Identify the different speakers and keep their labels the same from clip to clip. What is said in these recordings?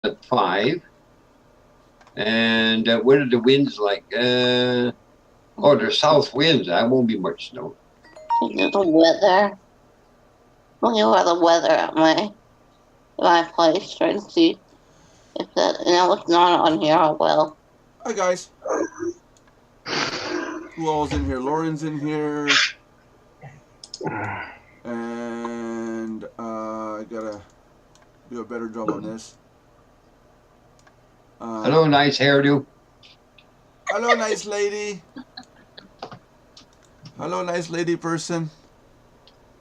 Speaker 1: at 5. And what are the winds like? Oh, they're south winds. That won't be much snow.
Speaker 2: The weather. Looking at the weather at my place, trying to see if that, it's not on here. Oh well.
Speaker 3: Hi guys. Who all's in here? Lauren's in here. And I gotta do a better job on this.
Speaker 1: Hello, nice hairdo.
Speaker 3: Hello, nice lady. Hello, nice lady person.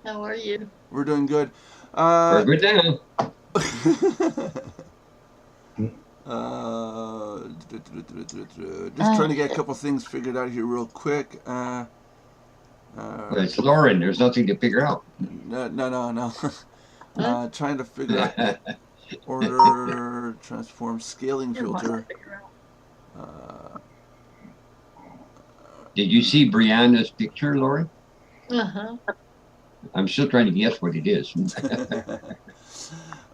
Speaker 4: How are you?
Speaker 3: We're doing good.
Speaker 1: We're good now.
Speaker 3: Just trying to get a couple things figured out here real quick.
Speaker 1: It's Lauren. There's nothing to figure out.
Speaker 3: No. Trying to figure out order, transform, scaling filter.
Speaker 1: Did you see Brianna's picture, Lauren?
Speaker 4: Uh-huh.
Speaker 1: I'm still trying to guess what it is.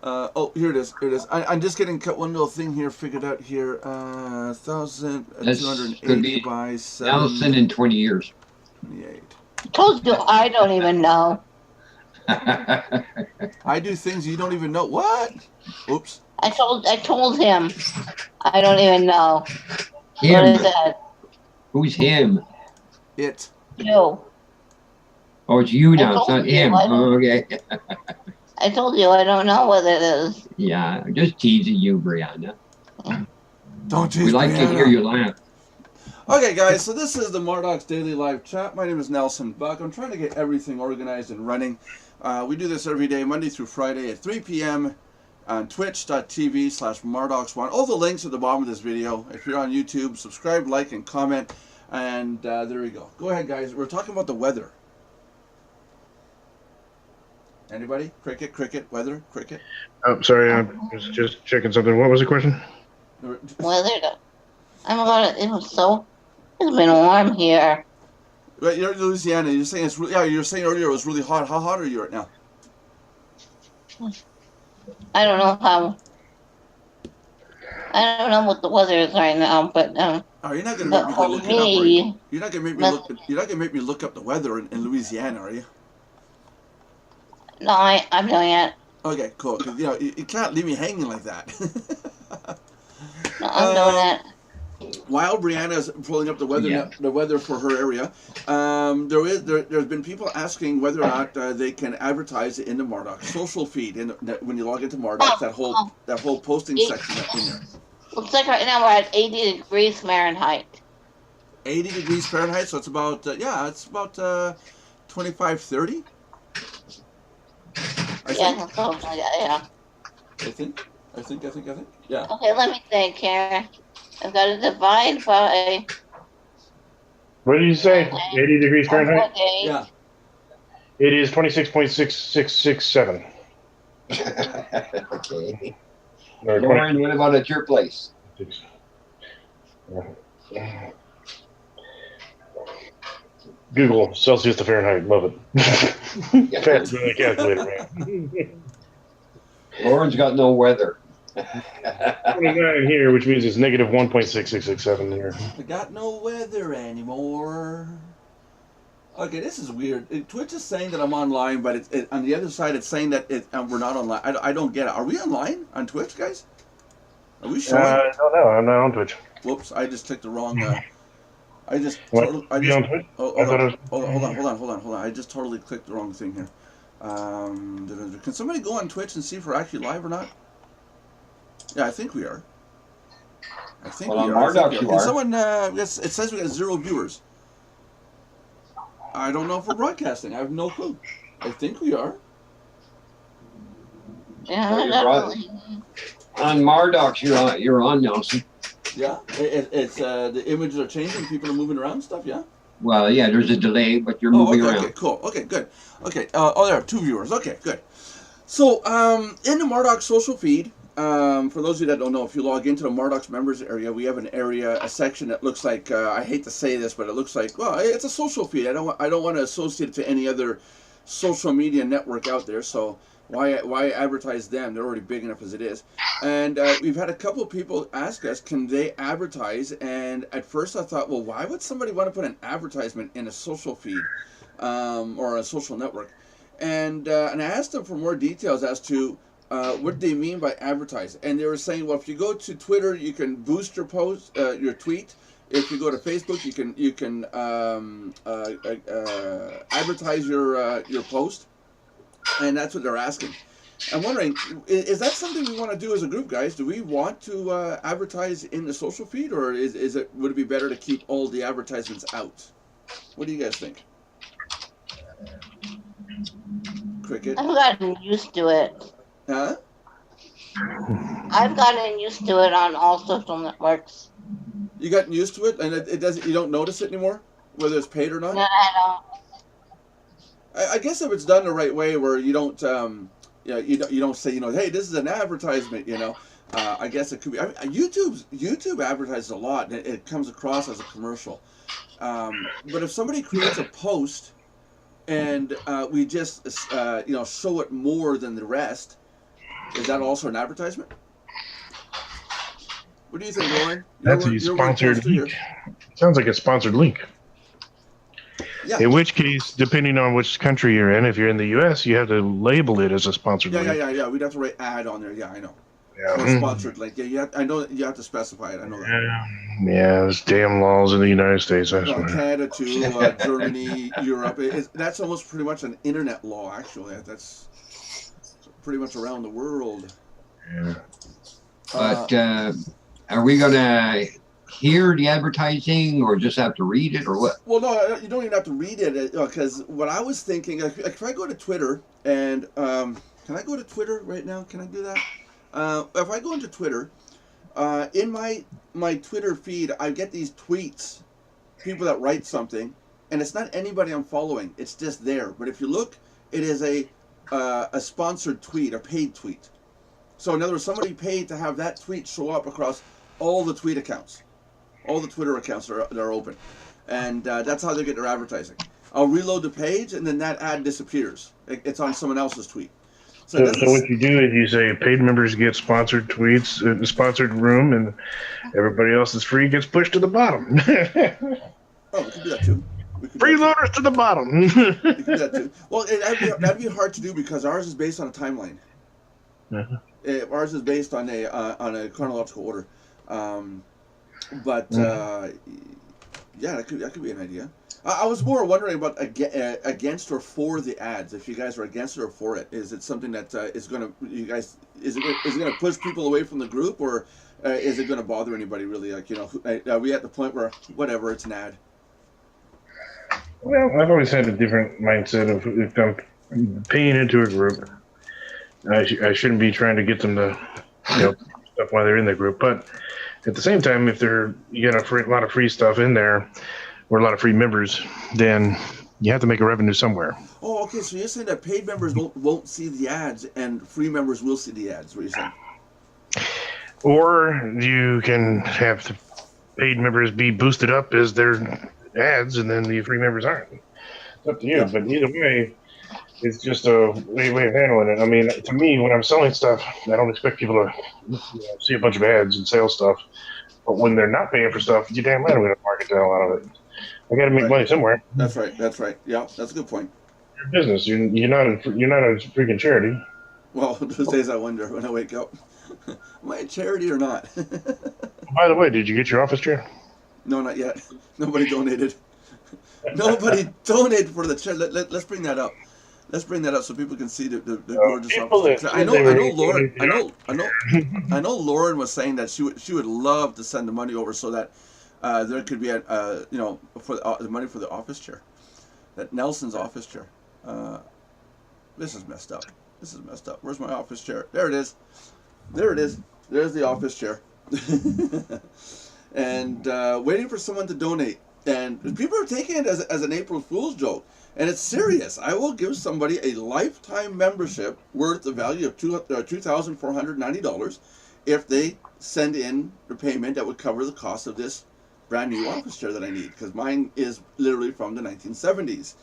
Speaker 3: Oh, here it is. Here it is. I'm just getting one little thing here figured out here. 1,280 by 7.
Speaker 1: Nelson in 20 years.
Speaker 3: 28.
Speaker 2: I told you I don't even know.
Speaker 3: I do things you don't even know. What? Oops.
Speaker 2: I told him I don't even know.
Speaker 1: Him.
Speaker 2: What is that?
Speaker 1: Who's him?
Speaker 3: It.
Speaker 2: You.
Speaker 1: Oh, it's you now. It's not him. Oh, okay.
Speaker 2: I told you I don't know what it is.
Speaker 1: Yeah, I'm just teasing you, Brianna.
Speaker 3: Don't tease
Speaker 1: We like
Speaker 3: Brianna.
Speaker 1: to hear you laugh.
Speaker 3: Okay, guys, so this is the Mardox Daily Live Chat. My name is Nelson Buck. I'm trying to get everything organized and running. We do this every day, Monday through Friday at 3 p.m. on twitch.tv/Mardox1. All the links at the bottom of this video. If you're on YouTube, subscribe, like, and comment. And there we go. Go ahead, guys. We're talking about the weather. Anybody? Cricket, weather, cricket?
Speaker 5: Oh, sorry, I was just checking something. What was the question?
Speaker 2: Weather. It's been warm here.
Speaker 3: Right, you're in Louisiana. You're saying it's really, yeah. You were saying earlier it was really hot. How hot are you right now?
Speaker 2: I don't know what the weather is right now, but
Speaker 3: Oh, you're not gonna make me go look it up, are you? You're not gonna make me look. You're not gonna make me look up the weather in Louisiana, are you?
Speaker 2: no, I'm doing it.
Speaker 3: Okay, cool. 'Cause, you can't leave me hanging like that.
Speaker 2: No, I'm doing it.
Speaker 3: While Brianna's pulling up the weather for her area, there's been people asking whether or not they can advertise in the Mardox social feed. When you log into Mardox, that whole posting section that's in there.
Speaker 2: Looks like right now we're at 80 degrees Fahrenheit.
Speaker 3: 80 degrees Fahrenheit, so it's about 25, 30. I think. Yeah.
Speaker 2: Okay, let me think here. I've got to divide by.
Speaker 5: What did you say? 80 degrees Fahrenheit?
Speaker 3: Yeah.
Speaker 5: It is 26.6667.
Speaker 1: Okay.
Speaker 5: Or
Speaker 1: Lauren, what about at your place?
Speaker 5: 26. Google Celsius to Fahrenheit. Love it. Fancy with a calculator, man.
Speaker 1: Lauren's got no weather.
Speaker 5: 29 here, which means it's negative 1.6667 here.
Speaker 3: I got no weather anymore. Okay, this is weird. Twitch is saying that I'm online, but on the other side, it's saying that we're not online. I don't get it. Are we online on Twitch, guys? Are we showing?
Speaker 5: I don't know. I'm not on Twitch.
Speaker 3: Whoops! I just clicked the wrong.
Speaker 5: On Twitch?
Speaker 3: Hold on. I just totally clicked the wrong thing here. Can somebody go on Twitch and see if we're actually live or not? Yeah, I think we are. I think we are.
Speaker 1: Mardox,
Speaker 3: Can someone? Yes, it says we got 0 viewers. I don't know if we're broadcasting. I have no clue. I think we are.
Speaker 2: Yeah,
Speaker 1: on Mardox, you're on, Nelson.
Speaker 3: Yeah, it's the images are changing. People are moving around and stuff. Yeah.
Speaker 1: Well, yeah, there's a delay, but you're moving around.
Speaker 3: Okay, cool. Okay, good. Okay. There are 2 viewers. Okay, good. So, in the Mardox social feed, for those of you that don't know, if you log into the Mardox members area, we have a section that looks like, I hate to say this, but it looks like, well, it's a social feed. I don't want to associate it to any other social media network out there. So Why advertise them? They're already big enough as it is. And we've had a couple of people ask us, can they advertise? And at first I thought, well, why would somebody want to put an advertisement in a social feed or a social network? And I asked them for more details as to what they mean by advertise. And they were saying, well, if you go to Twitter, you can boost your post, your tweet. If you go to Facebook, you can advertise your post. And that's what they're asking. I'm wondering, is that something we want to do as a group, guys? Do we want to advertise in the social feed, or would it be better to keep all the advertisements out? What do you guys think? Cricket?
Speaker 2: I've gotten used to it.
Speaker 3: Huh?
Speaker 2: I've gotten used to it on all social networks.
Speaker 3: You gotten used to it, and it doesn't. You don't notice it anymore, whether it's paid or not.
Speaker 2: No, I don't.
Speaker 3: I guess if it's done the right way, where you don't, you don't say, hey, this is an advertisement, I guess it could be. YouTube advertises a lot, and it comes across as a commercial. But if somebody creates a post, and we just, show it more than the rest, is that also an advertisement? What do you think, Lauren?
Speaker 5: That's a sponsored link. Sounds like a sponsored link.
Speaker 3: Yeah.
Speaker 5: In which case, depending on which country you're in, if you're in the U.S., you have to label it as a sponsored link.
Speaker 3: Yeah. We'd have to write ad on there. Yeah, I know.
Speaker 5: Yeah.
Speaker 3: Or sponsored link. Yeah, I know you have to specify it. I know that.
Speaker 5: Yeah, there's damn laws in the United States. I swear.
Speaker 3: Canada too, Germany, Europe. That's almost pretty much an internet law, actually. That's pretty much around the world.
Speaker 5: Yeah.
Speaker 1: But are we going to hear the advertising or just have to read it or what?
Speaker 3: Well, no, you don't even have to read it, because what I was thinking, if I go to Twitter and can I go to Twitter right now? Can I do that? If I go into Twitter, in my Twitter feed, I get these tweets, people that write something, and it's not anybody I'm following. It's just there. But if you look, it is a sponsored tweet, a paid tweet. So in other words, somebody paid to have that tweet show up across all the tweet accounts. All the Twitter accounts that are open. And that's how they get their advertising. I'll reload the page, and then that ad disappears. It's on someone else's tweet.
Speaker 5: So what you do is you say paid members get sponsored tweets, sponsored room, and everybody else is free gets pushed to the bottom.
Speaker 3: Oh, we can do that too.
Speaker 5: Freeloaders to the bottom.
Speaker 3: We can do that too. Well, that'd be hard to do because ours is based on a timeline.
Speaker 5: Uh-huh.
Speaker 3: Ours is based on a chronological order. But yeah, that could be an idea. I was more wondering about against or for the ads. If you guys are against it or for it, is it something that is going to is it going to push people away from the group, or is it going to bother anybody really? Like, are we at the point where whatever, it's an ad?
Speaker 5: Well, I've always had a different mindset of if I'm paying into a group, I shouldn't be trying to get them to stuff while they're in the group, but at the same time, if you got a lot of free stuff in there, or a lot of free members, then you have to make a revenue somewhere.
Speaker 3: Oh, okay. So you're saying that paid members won't see the ads, and free members will see the ads. What you're saying?
Speaker 5: Or you can have the paid members be boosted up as their ads, and then the free members aren't. It's up to you. Yeah. But either way, it's just a way of handling it. I mean, to me, when I'm selling stuff, I don't expect people to see a bunch of ads and sell stuff. But when they're not paying for stuff, you damn right I'm going to market down a lot of it. I got to make money somewhere.
Speaker 3: That's right. Yeah, that's a good point.
Speaker 5: You're a business. You're not a freaking charity.
Speaker 3: Well, those days I wonder when I wake up, am I a charity or not?
Speaker 5: By the way, did you get your office chair?
Speaker 3: No, not yet. Nobody donated. Nobody donated for the chair. Let's bring that up. Let's bring that up so people can see the gorgeous office chair. I know Lauren was saying that she would love to send the money over so that there could be for the money for the office chair, that Nelson's office chair. This is messed up. Where's my office chair? There it is. There's the office chair. And waiting for someone to donate. And people are taking it as an April Fool's joke. And it's serious. I will give somebody a lifetime membership worth the value of $2,490 if they send in the payment that would cover the cost of this brand new office chair that I need. Because mine is literally from the 1970s.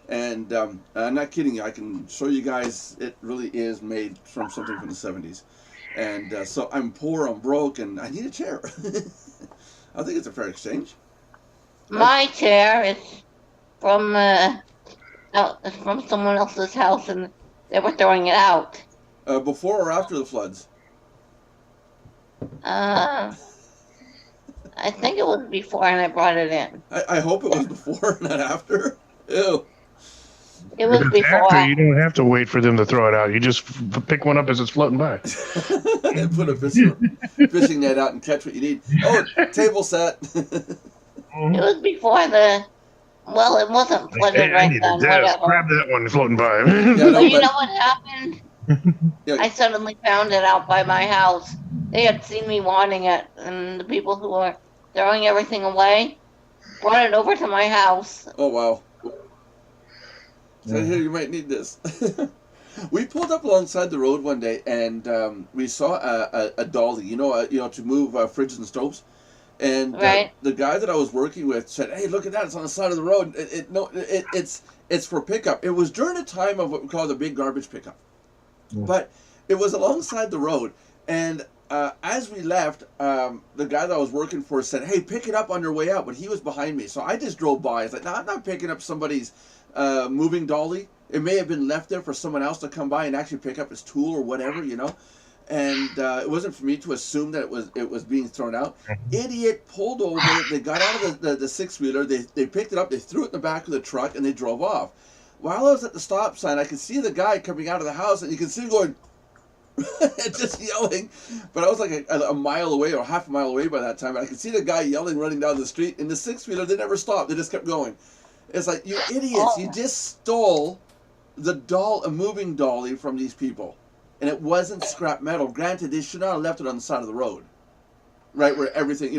Speaker 3: And I'm not kidding you. I can show you guys. It really is made from something from the 70s. And so I'm poor, I'm broke, and I need a chair. I think it's a fair exchange.
Speaker 2: My chair is from from someone else's house, and they were throwing it out.
Speaker 3: Before or after the floods?
Speaker 2: I think it was before, and I brought it in.
Speaker 3: I hope it was before, not after. Ew.
Speaker 2: It was
Speaker 5: If it's
Speaker 2: before.
Speaker 5: after, you don't have to wait for them to throw it out. You just pick one up as it's floating by.
Speaker 3: And put a fishing net out and catch what you need. Oh, table set.
Speaker 2: It was before the. Well, it wasn't flooded
Speaker 5: Hey, I
Speaker 2: right
Speaker 5: need
Speaker 2: then.
Speaker 5: a desk.
Speaker 2: Whatever.
Speaker 5: Grab that one floating by.
Speaker 3: Yeah,
Speaker 2: So
Speaker 3: no,
Speaker 2: you
Speaker 3: but
Speaker 2: know what happened?
Speaker 3: Yeah.
Speaker 2: I suddenly found it out by my house. They had seen me wanting it, and the people who were throwing everything away brought it over to my house.
Speaker 3: oh wow. So here you might need this. We pulled up alongside the road one day, and we saw a dolly. You know, to move fridges and stoves. And
Speaker 2: Right.
Speaker 3: the guy that I was working with said, "Hey, look at that! It's on the side of the road. It's for pickup." It was during a time of what we call the big garbage pickup, but it was alongside the road. And as we left, the guy that I was working for said, "Hey, pick it up on your way out." But he was behind me, so I just drove by. I was like, "No, I'm not picking up somebody's moving dolly. It may have been left there for someone else to come by and actually pick up his tool or whatever, you know." And it wasn't for me to assume that it was being thrown out. Idiot pulled over. They got out of the six-wheeler. They picked it up. They threw it in the back of the truck, and they drove off. While I was at the stop sign, I could see the guy coming out of the house, and you can see him going, just yelling. But I was like a mile away or half a mile away by that time. And I could see the guy yelling, running down the street. In the six-wheeler, they never stopped. They just kept going. It's like, you idiots! You just stole a moving dolly from these people. And it wasn't scrap metal. Granted, they should not have left it on the side of the road, right where everything,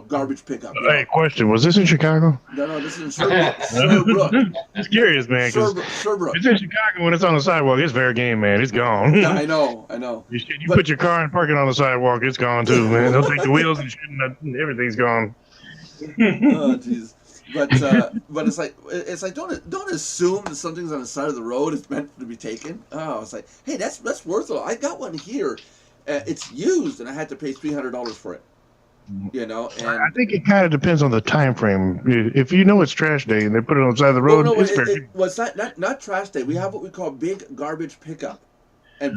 Speaker 3: garbage pickup.
Speaker 5: Hey, question: was this in Chicago?
Speaker 3: No, this is in Sherbrooke.
Speaker 5: Just curious, man.
Speaker 3: Sherbrooke.
Speaker 5: It's in Chicago when it's on the sidewalk. It's fair game, man. It's gone.
Speaker 3: Yeah, I know.
Speaker 5: You put your car and park it on the sidewalk. It's gone too, man. They'll take the wheels and shit, and everything's gone.
Speaker 3: Oh, jeez. But it's like don't assume that something's on the side of the road is meant to be taken. Oh, it's like, hey, that's worth it. I got one here. It's used, and I had to pay $300 for it. And
Speaker 5: I think it kind of depends on the time frame. If you know it's trash day and they put it on the side of the road, it's fair.
Speaker 3: Well, it's not trash day. We have what we call big garbage pickup, and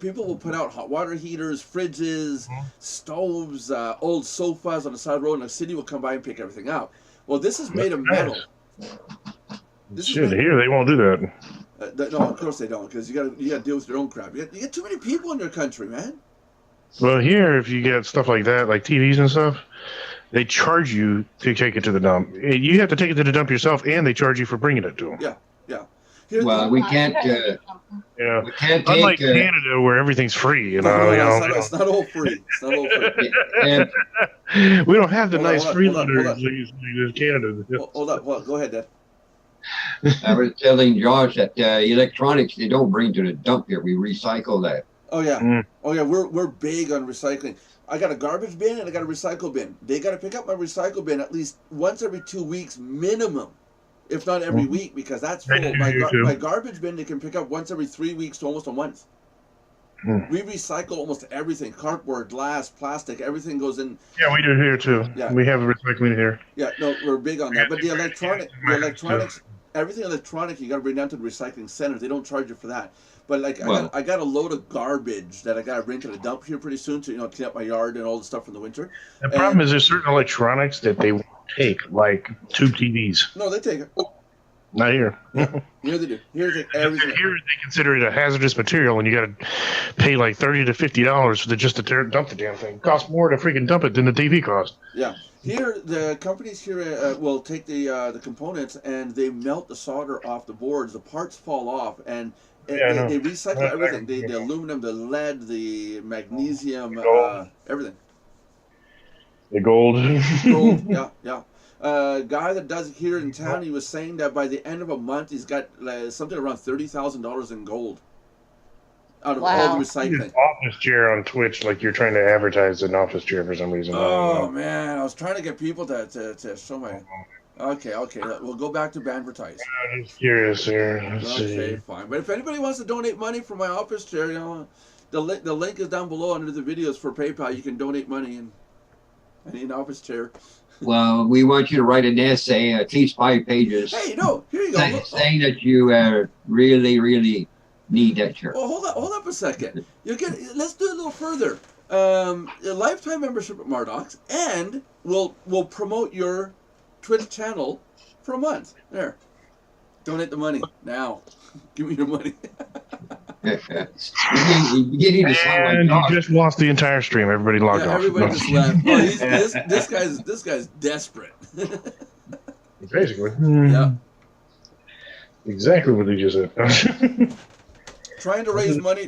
Speaker 3: people will put out hot water heaters, fridges, stoves, old sofas on the side of the road, and the city will come by and pick everything out. Well, this is made of metal.
Speaker 5: Here they won't do that.
Speaker 3: No, of course they don't, because you got to deal with your own crap. You get too many people in your country, man.
Speaker 5: Well, here, if you get stuff like that, like TVs and stuff, they charge you to take it to the dump. You have to take it to the dump yourself, and they charge you for bringing it to them.
Speaker 3: Yeah.
Speaker 1: Well, we can't.
Speaker 5: Yeah.
Speaker 1: We can't take.
Speaker 5: Unlike Canada, where everything's free,
Speaker 3: It's not all free. It's not all free.
Speaker 1: And
Speaker 5: we don't have the nice
Speaker 3: hold
Speaker 5: freeloaders
Speaker 3: on.
Speaker 5: like Canada.
Speaker 3: Hold up. Well, go ahead, Dad.
Speaker 1: I was telling Josh that electronics they don't bring to the dump here. We recycle that.
Speaker 3: Oh yeah. Oh yeah. We're big on recycling. I got a garbage bin and I got a recycle bin. They got to pick up my recycle bin at least once every 2 weeks minimum, if not every week, because that's full. My garbage bin they can pick up once every 3 weeks to almost a month. We recycle almost everything: cardboard, glass, plastic. Everything goes in.
Speaker 5: Yeah, we do here too. Yeah. We have a recycling here.
Speaker 3: Yeah, no, we're big on that. But the electronics, everything electronic, you got to bring down to the recycling center. They don't charge you for that. But like, I got a load of garbage that I got to bring to the dump here pretty soon to clean up my yard and all the stuff from the winter.
Speaker 5: The problem is there's certain electronics that they won't take, like tube TVs.
Speaker 3: No, they take it.
Speaker 5: Not here.
Speaker 3: Here they do. Here they take everything.
Speaker 5: Here they consider it a hazardous material, and you got to pay like $30 to $50 just to dump the damn thing. It costs more to freaking dump it than the TV cost.
Speaker 3: Yeah. Here, the companies here will take the components and they melt the solder off the boards. The parts fall off, and they recycle everything. The aluminum, the lead, the magnesium, everything.
Speaker 5: The gold.
Speaker 3: Gold, yeah. Guy that does it here in town, he was saying that by the end of a month, he's got something around $30,000 in gold out of all the recycling.
Speaker 5: Office chair on Twitch, like you're trying to advertise an office chair for some reason.
Speaker 3: Oh man, I was trying to get people to show my. Okay, we'll go back to advertise.
Speaker 5: I'm just curious here. Let's
Speaker 3: Okay,
Speaker 5: see.
Speaker 3: fine. But if anybody wants to donate money for my office chair, you know, the link is down below under the videos for PayPal. You can donate money, and I need an office chair.
Speaker 1: Well, we want you to write an essay, at least 5 pages,
Speaker 3: Hey, no, here you go.
Speaker 1: saying that you really, really need that chair.
Speaker 3: Well, hold up a second. Let's do it a little further. A lifetime membership at Mardox, and we'll promote your Twitch channel for a month. There, donate the money now. Give me your money.
Speaker 1: You're beginning to sound like
Speaker 5: And you
Speaker 1: Josh.
Speaker 5: just lost the entire stream. Everybody logged off.
Speaker 3: Everybody just left. Oh, this guy's desperate.
Speaker 5: Basically.
Speaker 3: Yeah.
Speaker 5: Exactly what he just said.
Speaker 3: Trying to raise money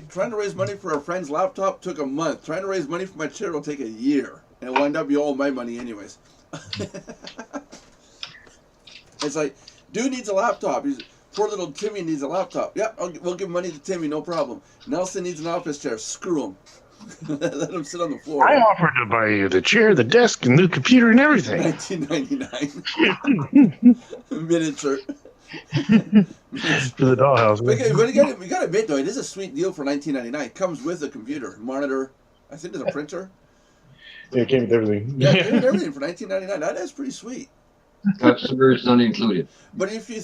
Speaker 3: for a friend's laptop took a month. Trying to raise money for my chair will take a year, and it'll wind up be all my money anyways. It's like, dude needs a laptop. Poor little Timmy needs a laptop. Yep, we'll give money to Timmy, no problem. Nelson needs an office chair. Screw him. Let him sit on the floor.
Speaker 5: I offered to buy you the chair, the desk, and new computer and everything.
Speaker 3: $19.99. Miniature.
Speaker 5: For the dollhouse.
Speaker 3: We got to admit though, it is a sweet deal for $19.99. It comes with a computer, monitor. I think there's a printer.
Speaker 5: Yeah, it came with everything.
Speaker 3: Yeah, it came with everything for $19.99. That is pretty sweet.
Speaker 1: Customers not included.
Speaker 3: But if you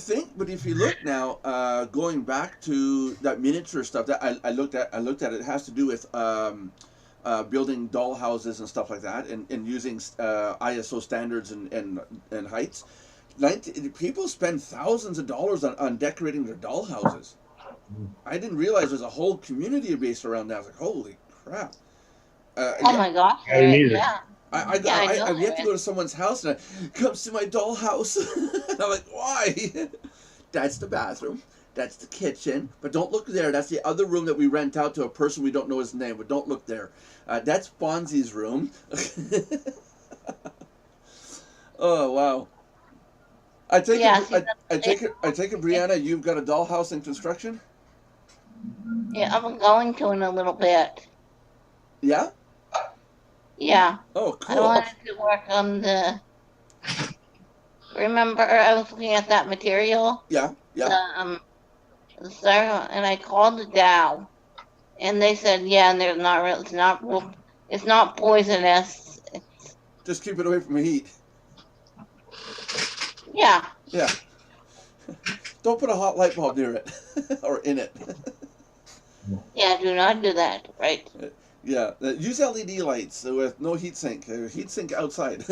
Speaker 3: look now, going back to that miniature stuff that I looked at, it has to do with building doll houses and stuff like that, and using ISO standards and heights. People spend thousands of dollars on decorating their doll houses. I didn't realize there's a whole community based around that. I was like, holy crap!
Speaker 2: Oh my gosh.
Speaker 5: I need it.
Speaker 2: Yeah.
Speaker 3: I've yet to go to someone's house and come see my doll house. And I'm like, why? That's the bathroom. That's the kitchen. But don't look there. That's the other room that we rent out to a person we don't know his name. But don't look there. That's Fonzie's room. Oh wow. I take it, Brianna, you've got a dollhouse in construction?
Speaker 2: Yeah, I'm going to in a little bit.
Speaker 3: Yeah?
Speaker 2: Yeah.
Speaker 3: Oh, cool.
Speaker 2: I wanted to work on the. Remember, I was looking at that material.
Speaker 3: Yeah.
Speaker 2: The and I called the Dow, and they said, yeah, and there's not real. It's not poisonous.
Speaker 3: Just keep it away from the heat.
Speaker 2: Yeah.
Speaker 3: Yeah. Don't put a hot light bulb near it or in it.
Speaker 2: Yeah, do not do that. Right.
Speaker 3: Yeah, use LED lights with no heat sink. Heat sink outside.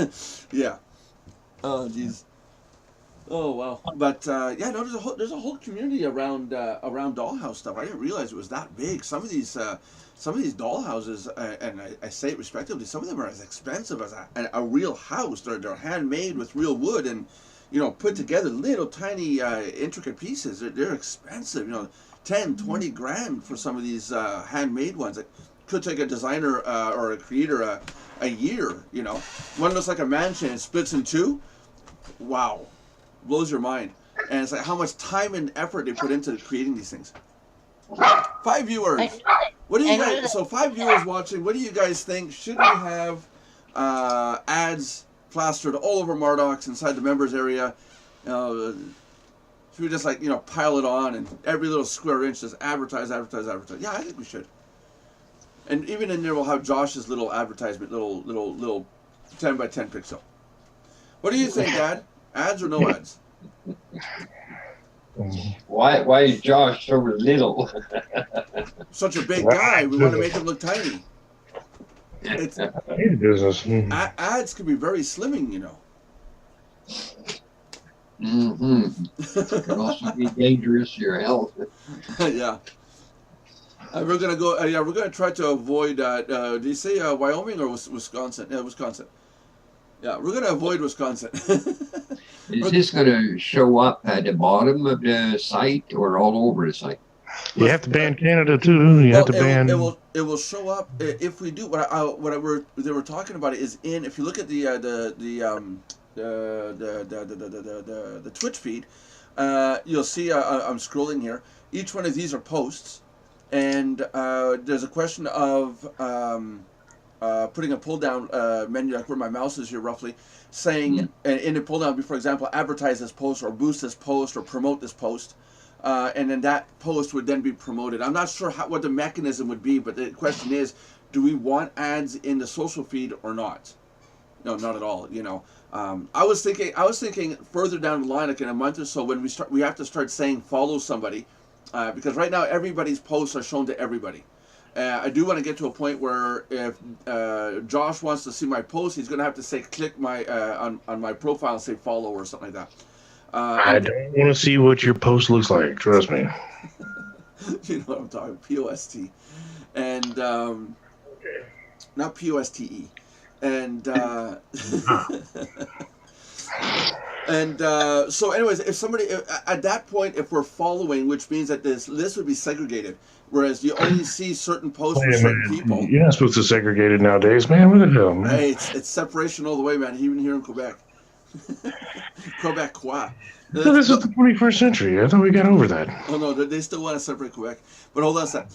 Speaker 3: Yeah. Oh, jeez. Oh wow. But yeah, no, there's a whole community around dollhouse stuff. I didn't realize it was that big. Some of these dollhouses, and I say it respectively, some of them are as expensive as a real house. They're handmade with real wood and put together little tiny intricate pieces. They're expensive. 10, 20 grand for some of these handmade ones. It could take a designer or a creator a year. One looks like a mansion and splits in two. Wow, blows your mind. And it's like how much time and effort they put into creating these things. 5 viewers. What do you guys? So 5 viewers watching. What do you guys think? Should we have ads plastered all over Mardox inside the members area? Should we just pile it on and every little square inch just advertise? Yeah, I think we should. And even in there we'll have Josh's little advertisement, little 10 by 10 pixel. What do you think, Dad? Ads or no ads?
Speaker 1: Why is Josh so little?
Speaker 3: Such a big guy. We want to make him look tiny. It's
Speaker 5: business.
Speaker 3: Ads can be very slimming,
Speaker 1: It can also be dangerous to your health.
Speaker 3: Yeah. We're gonna go. We're gonna try to avoid. Did you say Wyoming or Wisconsin? Yeah, Wisconsin. Yeah, we're gonna avoid Wisconsin.
Speaker 1: Is this going to show up at the bottom of the site or all over the site?
Speaker 5: You have to ban Canada too. You have to ban.
Speaker 3: It will show up if we do. They were talking about it is in. If you look at the Twitch feed, you'll see. I'm scrolling here. Each one of these are posts, and there's a question of putting a pull down menu, like where my mouse is here roughly, saying in the pull down, for example, advertise this post or boost this post or promote this post, and then that post would then be promoted. I'm not sure what the mechanism would be, but the question is, do we want ads in the social feed or not? No, not at all. I was thinking further down the line, like in a month or so, when we have to start saying follow somebody, because right now everybody's posts are shown to everybody. I do want to get to a point where if Josh wants to see my post, he's going to have to say click my on my profile and say follow or something like that.
Speaker 5: I don't want to see what your post looks like. Trust me.
Speaker 3: You know what I'm talking. POST, and not POSTE, and and so anyways, if somebody at that point, if we're following, which means that this list would be segregated, whereas you only see certain posts for certain people.
Speaker 5: You're not supposed to segregate it nowadays, man. What the hell, man?
Speaker 3: Hey, it's separation all the way, man. Even here in Quebec. Quebec, quoi?
Speaker 5: No, this is the 21st century. I thought we got over that.
Speaker 3: Oh no, they still want to separate Quebec. But hold on a sec.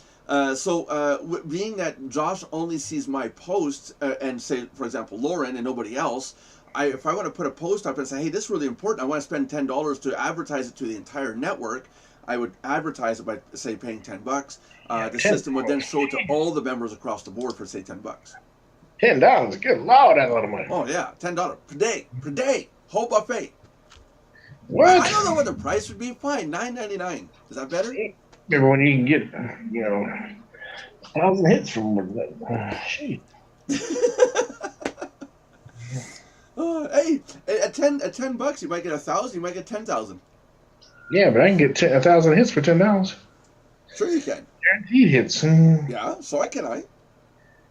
Speaker 3: Being that Josh only sees my posts and say, for example, Lauren and nobody else, if I want to put a post up and say, hey, this is really important, I want to spend $10 to advertise it to the entire network, I would advertise it by, say, paying $10. The system would then show it to all the members across the board for, say, $10.
Speaker 5: $10, good lord, that's a lot of money.
Speaker 3: Oh yeah, $10 per day, whole buffet.
Speaker 5: What?
Speaker 3: I don't know what the price would be. Fine, $9.99. Is that better?
Speaker 5: Remember when you can get, 1,000 hits from that? Shit.
Speaker 3: Hey, at $10, you might get 1,000. You might get 10,000.
Speaker 5: Yeah, but I can get 1,000 hits for $10.
Speaker 3: Sure, you can.
Speaker 5: Guaranteed hits.
Speaker 3: Yeah, so can I.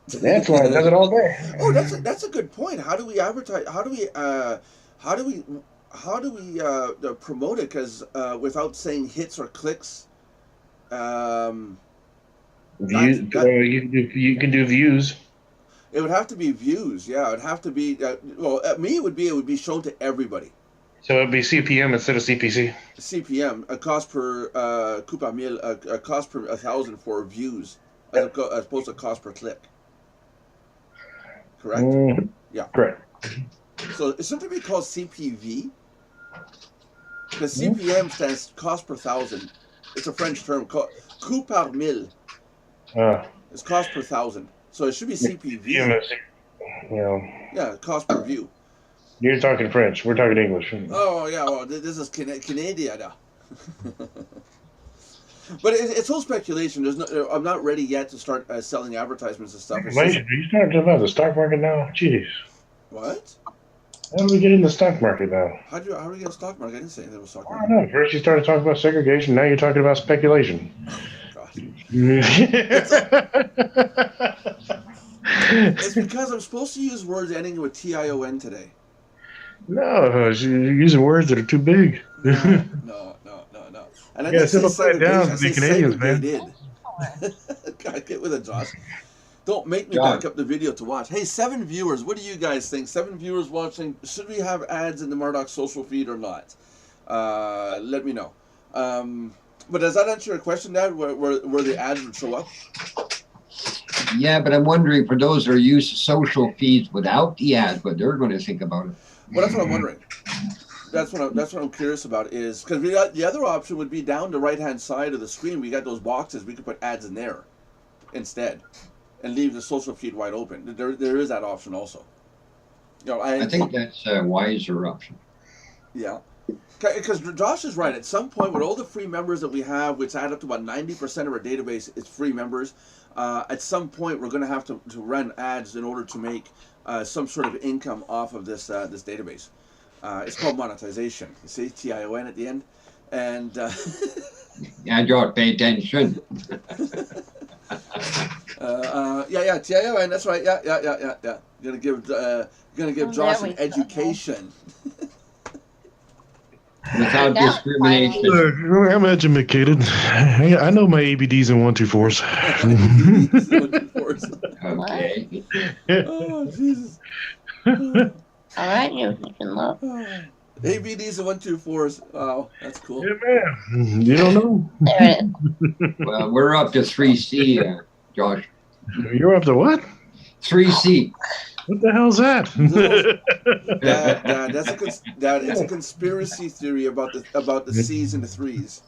Speaker 5: That's why it does it all day.
Speaker 3: Oh, that's a good point. How do we advertise? How do we promote it? Because without saying hits or clicks,
Speaker 5: you can do views.
Speaker 3: It would have to be views. Yeah, it would have to be. It would be shown to everybody.
Speaker 5: So it'd be CPM instead of CPC.
Speaker 3: CPM, a cost per coup par mille, a cost per 1,000 for views, as opposed to cost per click. Correct? Yeah.
Speaker 5: Correct.
Speaker 3: So it shouldn't it be called CPV? Because CPM stands cost per 1,000. It's a French term. Coup par mille. It's cost per 1,000. So it should be CPV. Yeah, cost per view.
Speaker 5: You're talking French. We're talking English.
Speaker 3: Oh, yeah. Well, this is Canadian. But it's all speculation. I'm not ready yet to start selling advertisements and stuff.
Speaker 5: Wait, are you starting about the stock market now? Jeez.
Speaker 3: What?
Speaker 5: How do we get in the stock market now?
Speaker 3: How do we get a stock market? I didn't say anything about stock
Speaker 5: I
Speaker 3: market.
Speaker 5: don't know. First you started talking about segregation. Now you're talking about speculation.
Speaker 3: God. It's because I'm supposed to use words ending with TION today.
Speaker 5: No, you're using words that are too big.
Speaker 3: No. And I
Speaker 5: gotta simplify it down for the Canadians, man.
Speaker 3: God, get with it, Josh. Don't make me back up the video to watch. Hey, 7 viewers. What do you guys think? 7 viewers watching. Should we have ads in the Mardox social feed or not? Let me know. But does that answer your question, Dad? Where the ads would show up?
Speaker 1: Yeah, but I'm wondering for those who are used to social feeds without the ads, what they're going to think about it.
Speaker 3: Well, that's what I'm wondering. That's what I'm curious about is because the other option would be down the right-hand side of the screen. We got those boxes. We could put ads in there instead, and leave the social feed wide open. There is that option also. I
Speaker 1: think that's a wiser option.
Speaker 3: Yeah, because Josh is right. At some point, with all the free members that we have, which add up to about 90% of our database is free members, at some point we're going to have to run ads in order to make some sort of income off of this database. It's called monetization. You see, TION at the end, and
Speaker 1: yeah, George, pay attention.
Speaker 3: Yeah, TION. That's right. Yeah. You're gonna give Josh an education.
Speaker 1: Without discrimination.
Speaker 5: Look, I'm educated. I know my ABDs and 1-2-4s.
Speaker 1: Okay.
Speaker 3: Oh, Jesus.
Speaker 2: All right, you can look.
Speaker 3: ABDs and 1-2-4s. Wow, that's cool.
Speaker 5: Yeah, man. You don't know.
Speaker 2: There it is.
Speaker 1: Well, we're up to 3C, Josh.
Speaker 5: You're up to what?
Speaker 1: 3C.
Speaker 5: What the hell's that?
Speaker 3: It's a conspiracy theory about the C's and the threes.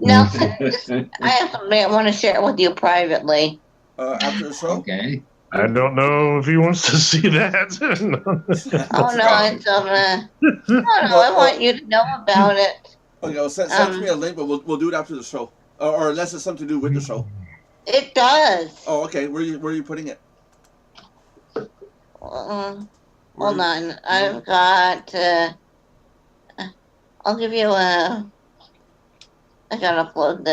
Speaker 2: Nelson, I have something I want to share with you privately.
Speaker 3: After the show?
Speaker 1: Okay.
Speaker 5: I don't know if he wants to see that.
Speaker 2: Oh no, it's I want you to know about it.
Speaker 3: Okay, well, send me a link, but we'll do it after the show, or unless it's something to do with the show.
Speaker 2: It does.
Speaker 3: Oh, okay. Where are you putting it?
Speaker 2: Hold on, I've got. I'll give you a. I gotta upload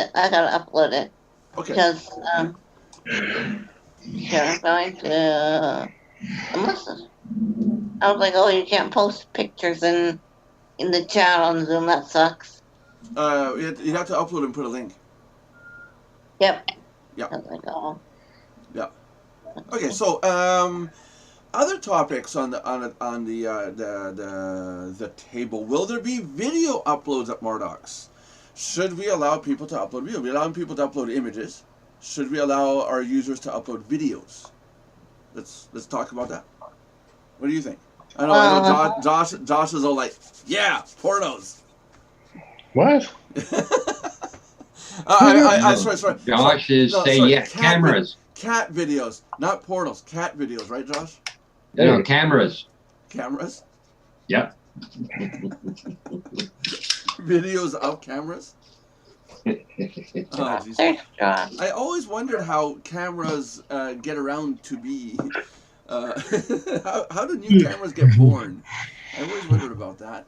Speaker 2: it.
Speaker 3: Okay.
Speaker 2: Because here I'm going to. I was like, oh, you can't post pictures in the chat on Zoom. That sucks.
Speaker 3: You'd have to upload and put a link.
Speaker 2: Yep.
Speaker 3: Yep.
Speaker 2: I was like, oh.
Speaker 3: Yeah. Okay, so other topics on the table. Will there be video uploads at Mardox? Should we allow people to upload video? Are we allowing people to upload images? Should we allow our users to upload videos? Let's talk about that. What do you think? I know Josh is all like, yeah, pornos.
Speaker 5: What?
Speaker 3: Sorry.
Speaker 1: Josh is saying, yeah, cameras.
Speaker 3: Cat videos, not pornos. Cat videos, right, Josh?
Speaker 1: No, cameras.
Speaker 3: Cameras?
Speaker 1: Yep.
Speaker 3: Videos of cameras? Oh, I always wondered how cameras get around to be. How do new cameras get born? I always wondered about that.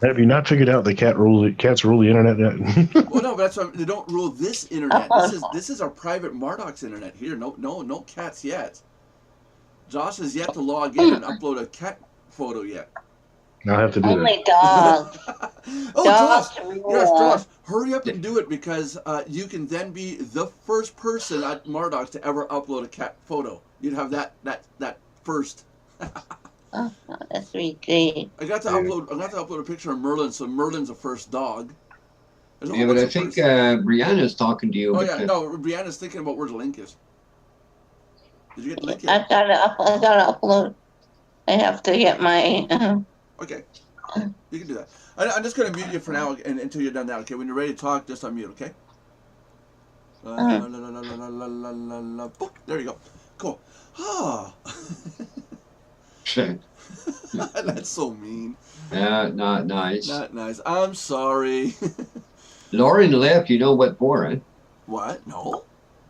Speaker 5: Have you not figured out the cats rule the internet yet?
Speaker 3: Well, no, but that's why they don't rule this internet. This is our private Mardox internet here. No cats yet. Josh has yet to log in and upload a cat photo yet.
Speaker 5: I'll have to do
Speaker 2: Only dogs.
Speaker 3: Josh! Yes, Josh, hurry up and do it because you can then be the first person at Mardox to ever upload a cat photo. You'd have that first.
Speaker 2: Oh, that's sweet.
Speaker 3: I got to upload a picture of Merlin, so Merlin's the first dog.
Speaker 1: Yeah, but I think Brianna's talking to you.
Speaker 3: Oh yeah, no, Brianna's thinking about where the link is. Did you get the link yet?
Speaker 2: I gotta upload. I have to get my.
Speaker 3: Okay, you can do that. I'm just gonna mute you for now until you're done that. Okay, when you're ready to talk, just unmute. Okay. There you go. Cool. Ah. That's so mean.
Speaker 1: Not nice.
Speaker 3: Not nice. I'm sorry.
Speaker 1: Lauren left. You know what for, right?
Speaker 3: What? No.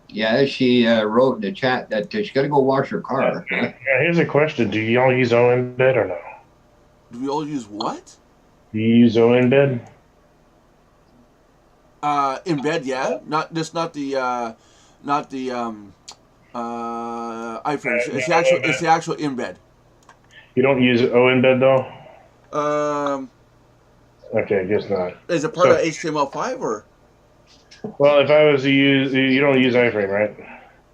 Speaker 1: Yeah, she wrote in the chat that she's got to go wash her car.
Speaker 5: Yeah, here's a question. Do y'all use OEmbed or no?
Speaker 3: Do we all use what?
Speaker 5: Do you use OEmbed?
Speaker 3: Embed, yeah. Not the iframes. It's the actual embed.
Speaker 5: You don't use OEmbed though? Okay, I guess not.
Speaker 3: Is it part of HTML5 or?
Speaker 5: Well, if I was to use, you don't use iframe, right?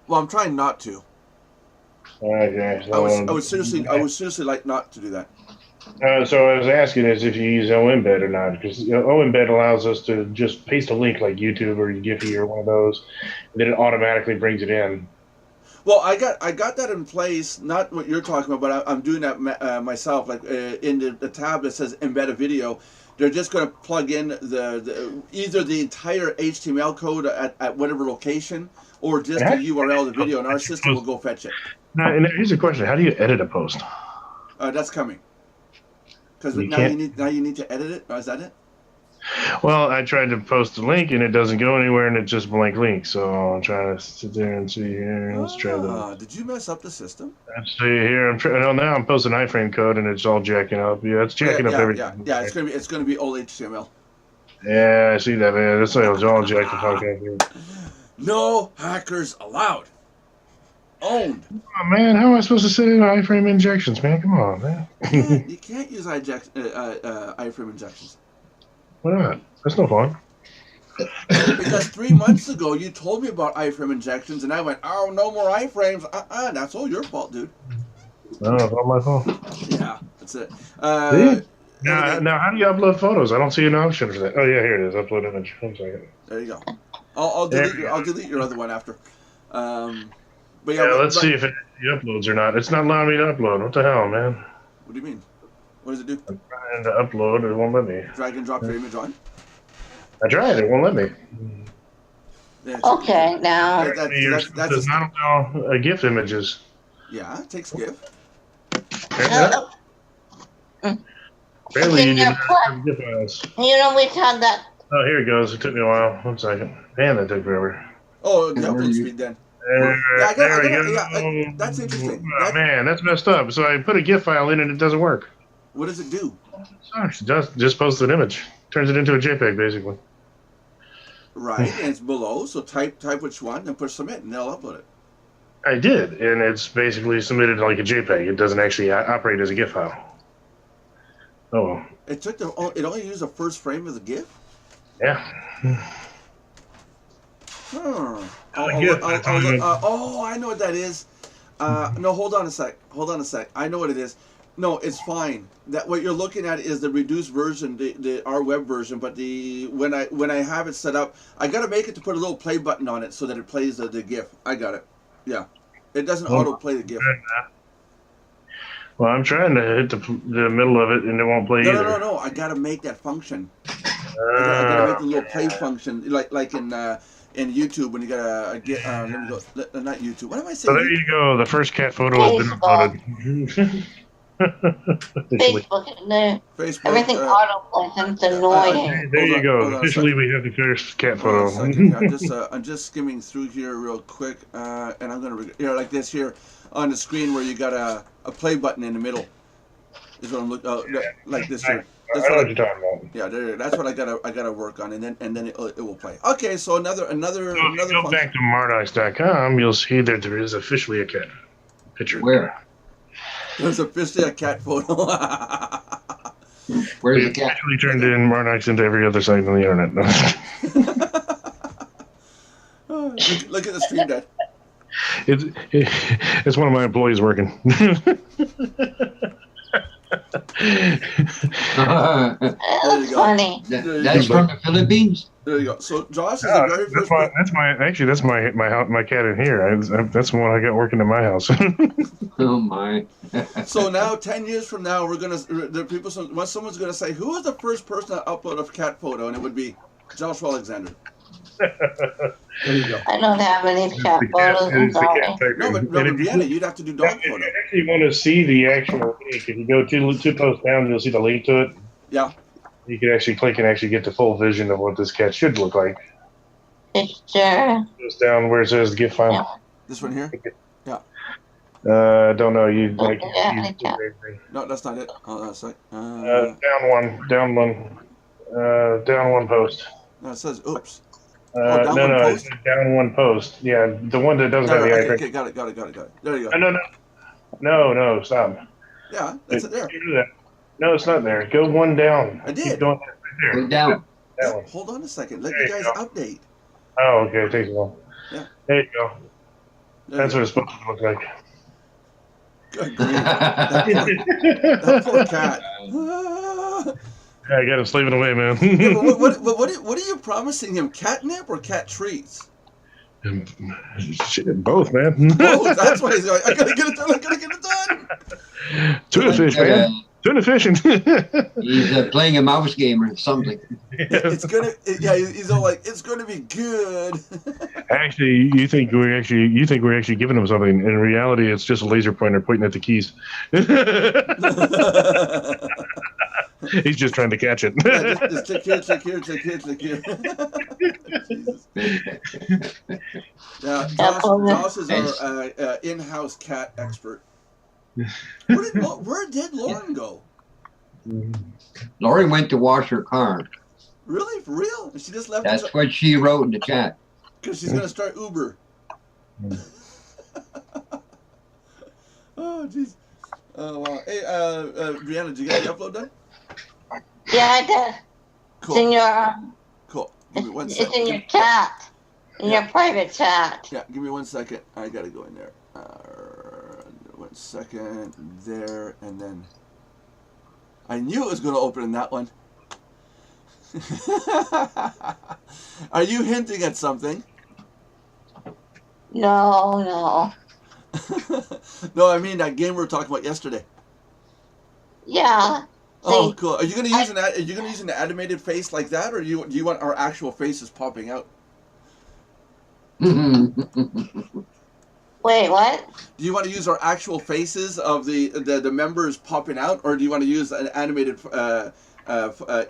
Speaker 3: Well, I'm trying not to.
Speaker 5: Okay. So,
Speaker 3: I would seriously like not to do that.
Speaker 5: So I was asking is if you use OEmbed or not, because OEmbed allows us to just paste a link like YouTube or Giphy or one of those, and then it automatically brings it in.
Speaker 3: Well, I got that in place. Not what you're talking about, but I'm doing that myself. Like in the tab that says embed a video, they're just going to plug in either the entire HTML code at whatever location, or just the URL of the video, and our system will go fetch it.
Speaker 5: Now, and here's a question: how do you edit a post?
Speaker 3: That's coming. Because now you need to edit it. Or is that it?
Speaker 5: Well, I tried to post a link and it doesn't go anywhere, and it's just blank link. So I'm trying to sit there and see here. Let's try that.
Speaker 3: Did you mess up the system?
Speaker 5: Let's see here. Now I'm posting iframe code and it's all jacking up. Yeah, it's jacking up everything.
Speaker 3: Yeah. It's gonna be old HTML.
Speaker 5: Yeah, I see that, man. That's like it's all jacked up.
Speaker 3: No hackers allowed. Owned.
Speaker 5: Oh, man, how am I supposed to set in iframe injections, man? Come on, man.
Speaker 3: You can't use iframe injections.
Speaker 5: Why not? That's no fun.
Speaker 3: Because 3 months ago you told me about iframe injections, and I went, "Oh, no more iframes." That's all your fault, dude.
Speaker 5: No, it's all my fault.
Speaker 3: Yeah, that's it.
Speaker 5: Now, how do you upload photos? I don't see an option for that. Oh yeah, here it is. Upload image. 1 second.
Speaker 3: There you go. I'll delete your other one after. But
Speaker 5: Yeah, let's see if it uploads or not. It's not allowing me to upload. What the hell, man?
Speaker 3: What do you mean? What does it do?
Speaker 5: I'm trying to upload. It won't let me.
Speaker 3: Drag and drop your image on?
Speaker 5: I tried. It won't let me.
Speaker 3: Yeah,
Speaker 2: Okay, now.
Speaker 5: It does not allow GIF images.
Speaker 3: Yeah, it takes GIF.
Speaker 5: Apparently, you did not have GIF files.
Speaker 2: You know, we've had that.
Speaker 5: Oh, here it goes. It took me a while. 1 second. Man, that took forever.
Speaker 3: Oh, the upload speed then. Yeah,
Speaker 5: there we go.
Speaker 3: Yeah, that's interesting.
Speaker 5: Oh, man, that's messed up. So I put a GIF file in and it doesn't work.
Speaker 3: What does it do?
Speaker 5: Sucks. It just posts an image. Turns it into a JPEG, basically.
Speaker 3: Right, and it's below, so type which one and push submit, and they'll upload it.
Speaker 5: I did, and it's basically submitted like a JPEG. It doesn't actually operate as a GIF file. Oh well.
Speaker 3: It only used the first frame of the GIF?
Speaker 5: Yeah.
Speaker 3: Oh, I know what that is. No, hold on a sec. I know what it is. No, it's fine. That what you're looking at is the reduced version, our web version. But when I have it set up, I got to make it to put a little play button on it so that it plays the GIF. I got it. Yeah, it doesn't auto play the GIF.
Speaker 5: Well, I'm trying to hit the middle of it and it won't play either.
Speaker 3: No. I got to make that function. I got to make the little play function, like in YouTube when you got let me go. Not YouTube. What am I saying?
Speaker 5: So there you go. The first cat photo has been uploaded.
Speaker 2: Facebook is new.
Speaker 3: Facebook,
Speaker 2: Everything autoplays and it's annoying.
Speaker 5: There you go. Officially, we have the first cat photo.
Speaker 3: I'm just skimming through here real quick, and I'm gonna like this here on the screen where you got a play button in the middle. Is what I'm looking like this here. That's
Speaker 5: what you're talking about.
Speaker 3: Yeah, that's what I gotta work on, and then it will play. Okay, so another.
Speaker 5: So if you go back to Mardox.com, you'll see that there is officially a cat picture.
Speaker 1: Where?
Speaker 3: There's officially a cat photo.
Speaker 1: Where's the cat?
Speaker 5: Actually turned in Mardox into every other site on the internet.
Speaker 3: Look at the stream deck.
Speaker 5: It's one of my employees working.
Speaker 2: That's funny.
Speaker 1: That's from the Philippines.
Speaker 3: There you go. So Josh is the very first.
Speaker 5: That's my cat in here. That's the one I got working in my house.
Speaker 1: Oh my!
Speaker 3: So now, 10 years from now, someone's gonna say, who was the first person to upload a cat photo, and it would be Joshua Alexander. There you go.
Speaker 2: I don't have any cat photos. I'm sorry.
Speaker 3: No, but Brianna, you'd have to do dog
Speaker 5: if
Speaker 3: photo.
Speaker 5: you actually want to see the actual link, if you go two posts down, you'll see the link to it.
Speaker 3: Yeah.
Speaker 5: You can actually click and actually get the full vision of what this cat should look like.
Speaker 2: Picture.
Speaker 5: Goes down where it says GIF file.
Speaker 2: Yeah.
Speaker 3: This one here? Yeah.
Speaker 5: Don't know.
Speaker 3: No, that's not it. Oh, that's like.
Speaker 5: Down one post.
Speaker 3: No, it says oops.
Speaker 5: No, it's down one post. Yeah, the one that doesn't have the icon.
Speaker 3: Okay, got it. There you go.
Speaker 5: No, stop.
Speaker 3: Yeah, that's it there.
Speaker 5: No, it's not there. Go one down.
Speaker 3: I did.
Speaker 5: Keep going right there.
Speaker 1: Go down.
Speaker 3: Yeah, hold on a second. Let you guys update.
Speaker 5: Oh, okay. It takes a while.
Speaker 3: Yeah.
Speaker 5: There you go. That's what it's supposed to look like.
Speaker 3: Good grief. That poor cat.
Speaker 5: I got him slaving away, man.
Speaker 3: Yeah, but what are you promising him? Catnip or cat treats?
Speaker 5: Shit, both, man.
Speaker 3: Both. That's why he's going. I gotta get it done.
Speaker 5: Tuna fish, man. Tuna fishing.
Speaker 1: He's playing a mouse game or something.
Speaker 3: He's all like, it's gonna be good.
Speaker 5: Actually, you think we're actually giving him something. In reality, it's just a laser pointer pointing at the keys. He's just trying to catch it.
Speaker 3: Just click here. Yeah, Josh is our in-house cat expert. Where did Lauren go?
Speaker 1: Lauren went to wash her car.
Speaker 3: Really? For real? She just left?
Speaker 1: That's what she wrote in the chat.
Speaker 3: Because she's going to start Uber. Oh, jeez. Oh, wow. Hey, Brianna, did you get the upload done?
Speaker 2: Yeah, I did.
Speaker 3: Cool.
Speaker 2: It's in your,
Speaker 3: cool. Give me one
Speaker 2: it's
Speaker 3: second.
Speaker 2: in your chat. In your private chat.
Speaker 3: Yeah, give me 1 second. I got to go in there. 1 second. There, and then... I knew it was going to open in that one. Are you hinting at something?
Speaker 2: No.
Speaker 3: No, I mean that game we were talking about yesterday.
Speaker 2: Yeah.
Speaker 3: Oh,
Speaker 2: See,
Speaker 3: cool. Are you gonna use Are you gonna use an animated face like that, or do you want our actual faces popping out?
Speaker 2: wait, what?
Speaker 3: Do you want to use our actual faces of the members popping out, or do you want to use an animated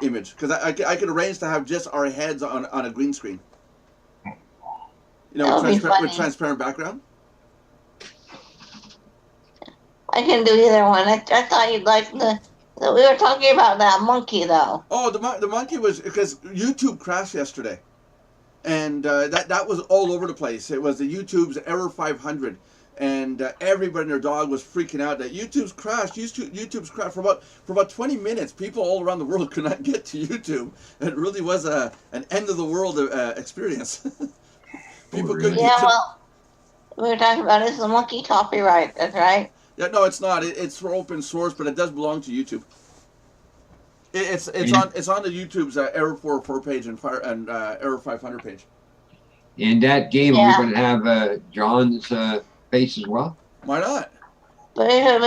Speaker 3: image? Because I could arrange to have just our heads on a green screen. You know,
Speaker 2: That would be
Speaker 3: with
Speaker 2: funny.
Speaker 3: transparent background.
Speaker 2: I can do either one. I thought you'd like we were talking about that monkey though.
Speaker 3: Oh, the monkey was because YouTube crashed yesterday, and that was all over the place. It was the YouTube's error 500, and everybody and their dog was freaking out that YouTube's crashed. YouTube's crashed for about 20 minutes. People all around the world could not get to YouTube. It really was an end of the world experience. People couldn't.
Speaker 2: Yeah, well, we were talking about it's the monkey copyright. That's right.
Speaker 3: Yeah, no, it's not. It's for open source, but it does belong to YouTube. It's on the YouTube's error 404 page and error 500 page.
Speaker 1: In that game,
Speaker 2: Yeah.
Speaker 1: we're going to have John's face as well.
Speaker 3: Why not?
Speaker 2: But
Speaker 1: No,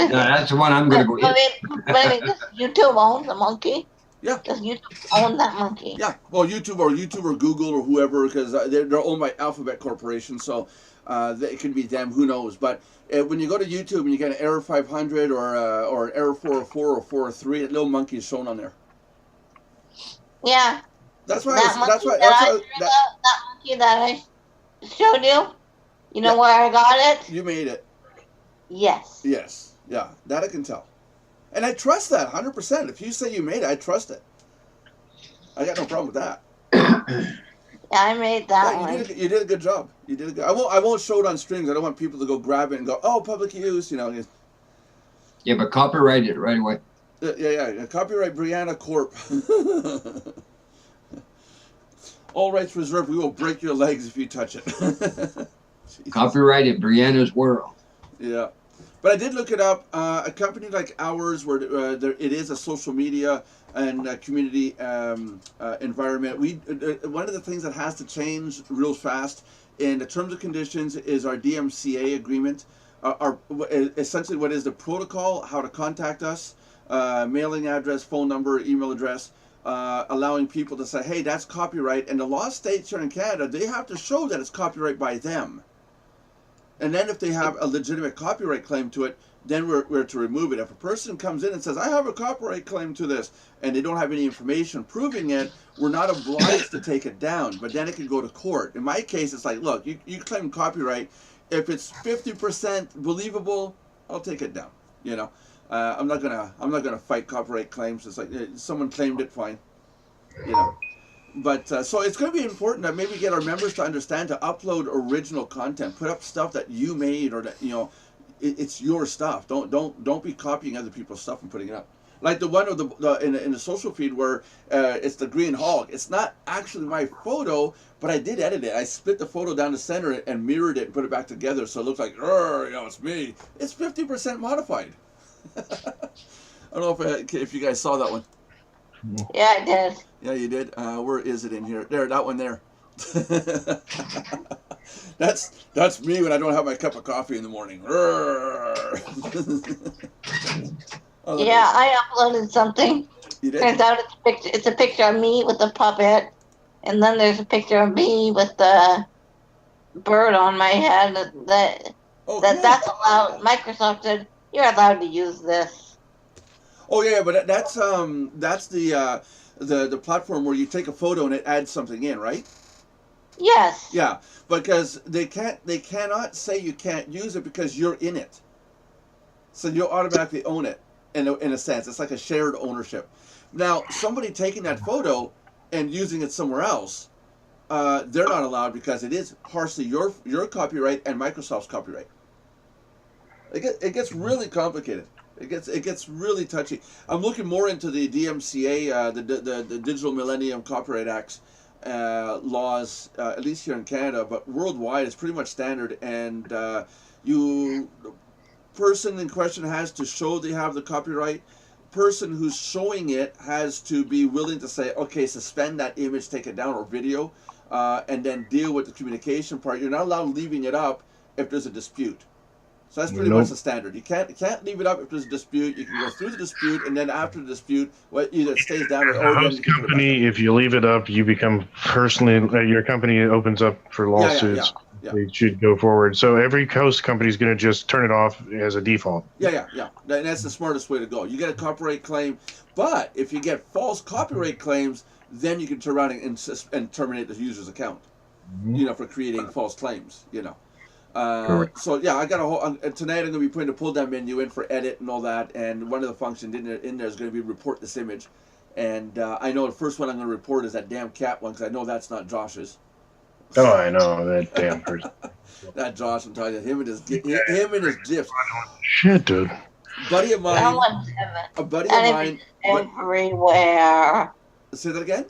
Speaker 1: that's the one I'm going to go in.
Speaker 2: but I mean, does YouTube own the monkey?
Speaker 3: Yeah.
Speaker 2: Does YouTube own that monkey?
Speaker 3: Yeah. Well, YouTube or Google or whoever, because they're owned by Alphabet Corporation, so it could be them. Who knows? But when you go to YouTube and you get an error 500 or an error 404 or 403, that little monkey is shown on there.
Speaker 2: Yeah.
Speaker 3: That's why.
Speaker 2: That
Speaker 3: That's why.
Speaker 2: that monkey that I showed you. You know where I got it?
Speaker 3: You made it.
Speaker 2: Yes.
Speaker 3: Yes. Yeah. That I can tell. And I trust that 100%. If you say you made it, I trust it. I got no problem with that.
Speaker 2: Yeah, I made that
Speaker 3: Yeah,
Speaker 2: one.
Speaker 3: you did a good job. You did a good. I won't show it on streams. I don't want people to go grab it and go, oh, public use. You know.
Speaker 1: Yeah, but copyright it right away.
Speaker 3: Yeah. Copyright Brianna Corp. All rights reserved. We will break your legs if you touch it.
Speaker 1: Copyrighted Brianna's World.
Speaker 3: Yeah. But I did look it up. A company like ours, where it is a social media and community environment, one of the things that has to change real fast in the terms and conditions is our DMCA agreement. Essentially, what is the protocol, how to contact us, mailing address, phone number, email address, allowing people to say, hey, that's copyright. And the law states here in Canada, they have to show that it's copyright by them. And then if they have a legitimate copyright claim to it, then we're to remove it. If a person comes in and says, I have a copyright claim to this, and they don't have any information proving it, we're not obliged to take it down. But then it can go to court. In my case, it's like, look, you claim copyright. If it's 50% believable, I'll take it down. You know, I'm not gonna fight copyright claims. It's like someone claimed it, fine. You know. But so it's going to be important that maybe get our members to understand to upload original content, put up stuff that you made or that it's your stuff. Don't be copying other people's stuff and putting it up. Like the one of in the social feed where it's the green hog. It's not actually my photo, but I did edit it. I split the photo down the center and mirrored it and put it back together so it looks like it's me. It's 50% modified. I don't know if you guys saw that one.
Speaker 2: Yeah, I did.
Speaker 3: Yeah, you did. Where is it in here? There, that one there. That's me when I don't have my cup of coffee in the morning.
Speaker 2: Yeah, I uploaded something.
Speaker 3: You did?
Speaker 2: Turns out it's a picture of me with the puppet, and then there's a picture of me with the bird on my head. That's allowed. Microsoft said you're allowed to use this.
Speaker 3: Oh yeah, but that's the platform where you take a photo and it adds something in, right?
Speaker 2: Yes.
Speaker 3: Yeah, because they cannot say you can't use it because you're in it. So you'll automatically own it in a sense. It's like a shared ownership. Now, somebody taking that photo and using it somewhere else, they're not allowed because it is partially your copyright and Microsoft's copyright. It gets really complicated. It gets really touchy. I'm looking more into the DMCA, the Digital Millennium Copyright Act's laws, at least here in Canada, but worldwide it's pretty much standard. And the person in question has to show they have the copyright. Person who's showing it has to be willing to say, okay, suspend that image, take it down, or video, and then deal with the communication part. You're not allowed leaving it up if there's a dispute. So that's pretty much the standard. You can't leave it up if there's a dispute. You can go through the dispute, and then after the dispute, either it stays down or
Speaker 5: The
Speaker 3: then
Speaker 5: host
Speaker 3: you can put it back
Speaker 5: company, if you leave it up, you become personally, your company opens up for lawsuits.
Speaker 3: Yeah.
Speaker 5: They should go forward. So every host company is going to just turn it off as a default.
Speaker 3: Yeah. And that's the smartest way to go. You get a copyright claim, but if you get false copyright claims, then you can turn around and terminate the user's account.
Speaker 5: Mm-hmm.
Speaker 3: For creating false claims.
Speaker 5: Correct.
Speaker 3: So yeah, I got a whole tonight. I'm going to be putting a pull down menu in for edit and all that, and one of the functions in there is going to be report this image, and I know the first one I'm going to report is that damn cat one because I know that's not Josh's.
Speaker 5: Oh, I know that damn person.
Speaker 3: That Josh, I'm telling you, him and his gifs.
Speaker 5: Shit, dude.
Speaker 3: Buddy of mine. A buddy of mine.
Speaker 2: Everywhere.
Speaker 3: Say that again.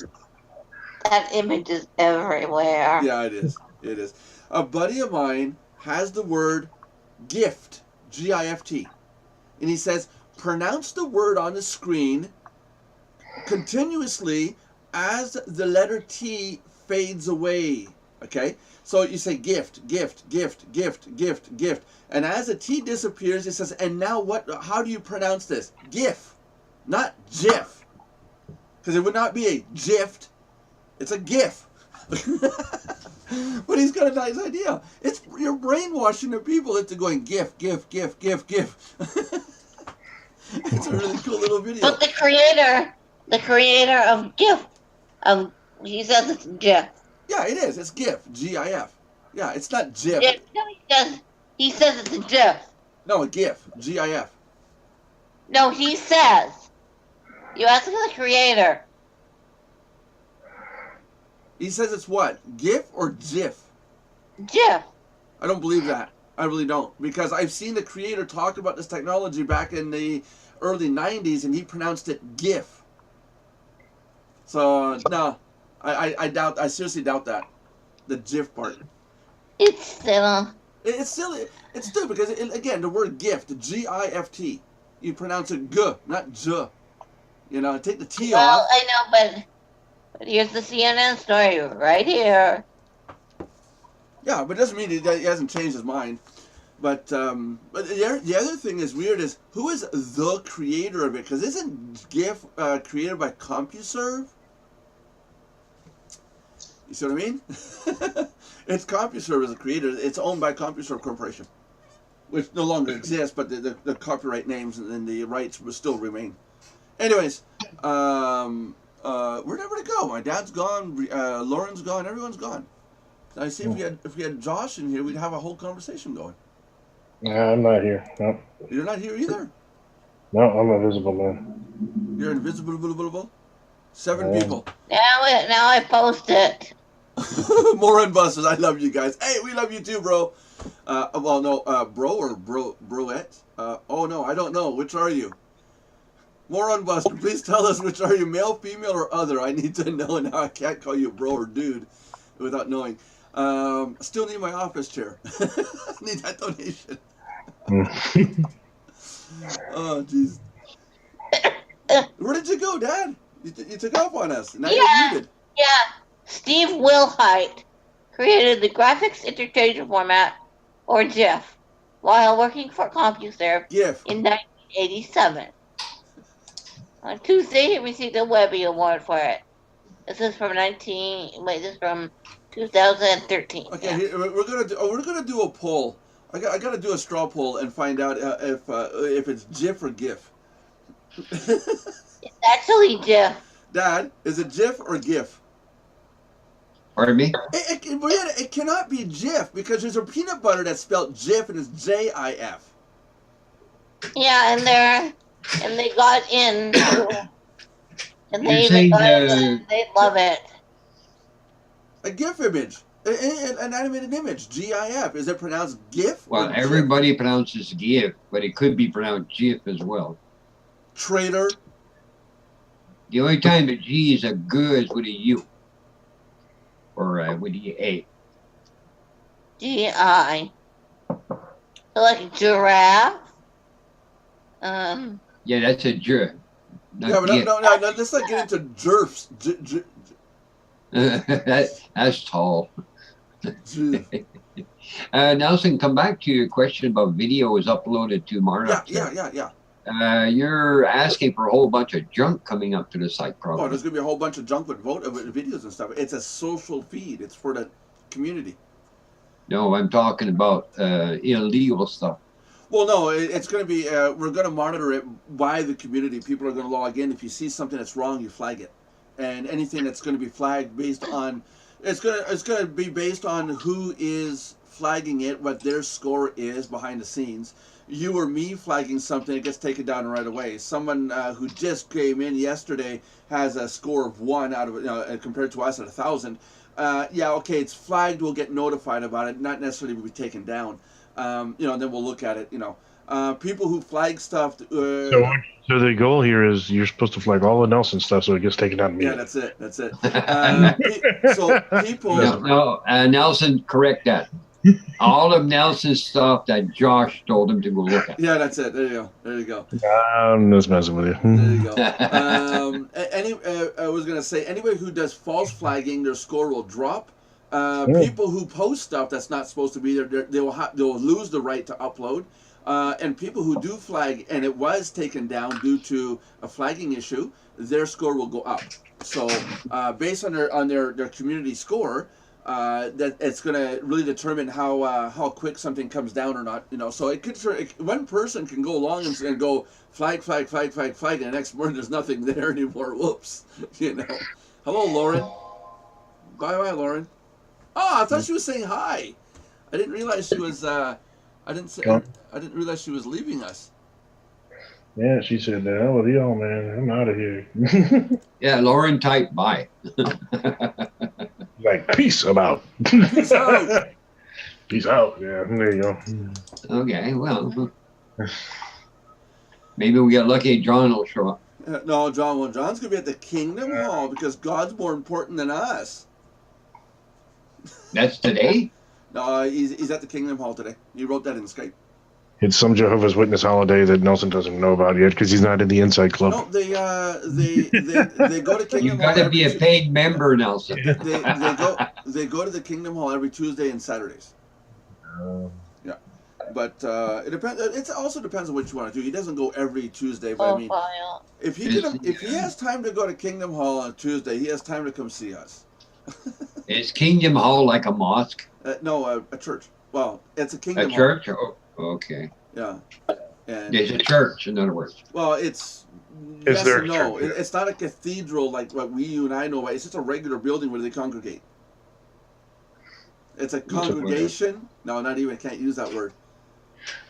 Speaker 2: That image is everywhere.
Speaker 3: Yeah, it is. It is. A buddy of mine has the word gift, G-I-F-T. And he says, pronounce the word on the screen continuously as the letter T fades away. Okay? So you say gift, gift, gift, gift, gift, gift. And as the T disappears, it says, and now what? How do you pronounce this? GIF, not GIF. Because it would not be a GIFT. It's a GIF. But he's got a nice idea. You're brainwashing the people into going GIF, GIF, GIF, GIF, GIF. It's a really cool little video.
Speaker 2: But the creator of GIF, he says it's GIF.
Speaker 3: Yeah, it is. It's GIF, G-I-F. Yeah, it's not GIF.
Speaker 2: No, he says it's a GIF.
Speaker 3: No, a GIF, G-I-F.
Speaker 2: No, he says. You ask the creator.
Speaker 3: He says it's what? GIF or GIF?
Speaker 2: GIF.
Speaker 3: I don't believe that. I really don't. Because I've seen the creator talk about this technology back in the early 90s, and he pronounced it GIF. So, no. I seriously doubt that. The GIF part.
Speaker 2: It's still.
Speaker 3: It's silly. It's stupid because, again, the word gift, G-I-F-T. You pronounce it G, not J. Take the T off.
Speaker 2: Well, I know, but here's the CNN story right here.
Speaker 3: Yeah, but it doesn't mean he hasn't changed his mind. But the other thing is weird is, who is the creator of it? Because isn't GIF created by CompuServe? You see what I mean? It's CompuServe as a creator. It's owned by CompuServe Corporation, which no longer exists, but the copyright names and the rights will still remain. Anyways, where'd everybody go? My dad's gone, Lauren's gone, everyone's gone. I see if we had Josh in here, we'd have a whole conversation going.
Speaker 5: Yeah, I'm not here. No.
Speaker 3: You're not here either?
Speaker 5: No, I'm invisible, man.
Speaker 3: You're invisible? 7 people.
Speaker 2: Now I post it.
Speaker 3: More Unbusters. I love you guys. Hey, we love you too, bro. Well, no, bro or broette? Oh, no, I don't know. Which are you? More Unbusters. Please tell us which are you, male, female, or other. I need to know now. I can't call you bro or dude without knowing. Still need my office chair. Need that donation. Oh, jeez. Where did you go, Dad? You took off on us. Now you're muted.
Speaker 2: Yeah. Steve Wilhite created the graphics interchange format, or GIF, while working for CompuServe in 1987. On Tuesday, he received a Webby Award for it. This is from 2013.
Speaker 3: Okay, yeah. We're gonna do a poll. I gotta do a straw poll and find out if it's GIF or GIF.
Speaker 2: It's actually GIF.
Speaker 3: Dad, is it GIF or GIF?
Speaker 1: Pardon me?
Speaker 3: It cannot be GIF because there's a peanut butter that's spelled GIF and it's J-I-F.
Speaker 2: Yeah, and they got in, and they they love it.
Speaker 3: A GIF image, an animated image, GIF. Is it pronounced GIF?
Speaker 1: Well, everybody pronounces GIF, but it could be pronounced GIF as well.
Speaker 3: Traitor.
Speaker 1: The only time the G is a G is with a U. Or with the A.
Speaker 2: G-I. So like a giraffe?
Speaker 1: Yeah, that's a J.
Speaker 3: Yeah, but no, let's not get into jerfs.
Speaker 1: That's tall. Nelson, come back to your question about videos uploaded to Mardox.
Speaker 3: Yeah.
Speaker 1: You're asking for a whole bunch of junk coming up to the site, probably.
Speaker 3: Oh, there's going to be a whole bunch of junk with videos and stuff. It's a social feed. It's for the community.
Speaker 1: No, I'm talking about illegal stuff.
Speaker 3: Well, no, it's going to be, we're going to monitor it by the community. People are going to log in. If you see something that's wrong, you flag it. And anything that's going to be flagged based on, it's going to be based on who is flagging it, what their score is behind the scenes. You or me flagging something, it gets taken down right away. Someone who just came in yesterday has a score of 1 out of compared to us at 1,000. Yeah, okay, it's flagged. We'll get notified about it. Not necessarily will be taken down. And then we'll look at it. People who flag stuff.
Speaker 5: So the goal here is you're supposed to flag all the Nelson stuff, so it gets taken down immediately.
Speaker 3: Yeah, that's it. So people.
Speaker 1: No, Nelson, correct that. All of Nelson's stuff that Josh told him to go look at.
Speaker 3: Yeah, that's it. There you go.
Speaker 5: I'm just messing with you.
Speaker 3: There you go. I was gonna say anybody who does false flagging, their score will drop. People who post stuff that's not supposed to be there, they'll lose the right to upload. And people who do flag and it was taken down due to a flagging issue, their score will go up. So based on their community score, that it's going to really determine how quick something comes down or not. So it could one person can go along and go flag, and the next morning there's nothing there anymore. Whoops. Hello, Lauren. Bye, Lauren. Oh, I thought she was saying hi. I didn't realize she was. I didn't realize she was leaving us.
Speaker 5: Yeah, she said, "The hell with y'all, man. I'm out of here."
Speaker 1: Yeah, Lauren typed bye.
Speaker 5: Like, peace, I'm out.
Speaker 3: Peace out.
Speaker 5: Peace out. Yeah, there you go.
Speaker 1: Okay, well, maybe we get lucky. John will show up.
Speaker 3: No, John's going to be at the Kingdom Hall because God's more important than us.
Speaker 1: That's today?
Speaker 3: No, he's at the Kingdom Hall today. He wrote that in Skype.
Speaker 5: It's some Jehovah's Witness holiday that Nelson doesn't know about yet because he's not in the Inside Club.
Speaker 3: No, they go to Kingdom Hall.
Speaker 1: You've got to be a paid member, Nelson.
Speaker 3: They go to the Kingdom Hall every Tuesday and Saturdays. Yeah, but it depends. It also depends on what you want to do. He doesn't go every Tuesday, but I mean, if he has time to go to Kingdom Hall on Tuesday, he has time to come see us.
Speaker 1: Is Kingdom Hall like a mosque?
Speaker 3: No, a church. Well, it's a Kingdom Hall.
Speaker 1: A church? Oh, okay.
Speaker 3: Yeah. And
Speaker 1: it's a church, in other words.
Speaker 3: Well, it's yes and no. Church, yeah. It's not a cathedral like what you and I know about. It's just a regular building where they congregate. It's a congregation. No, not even. Can't use that word.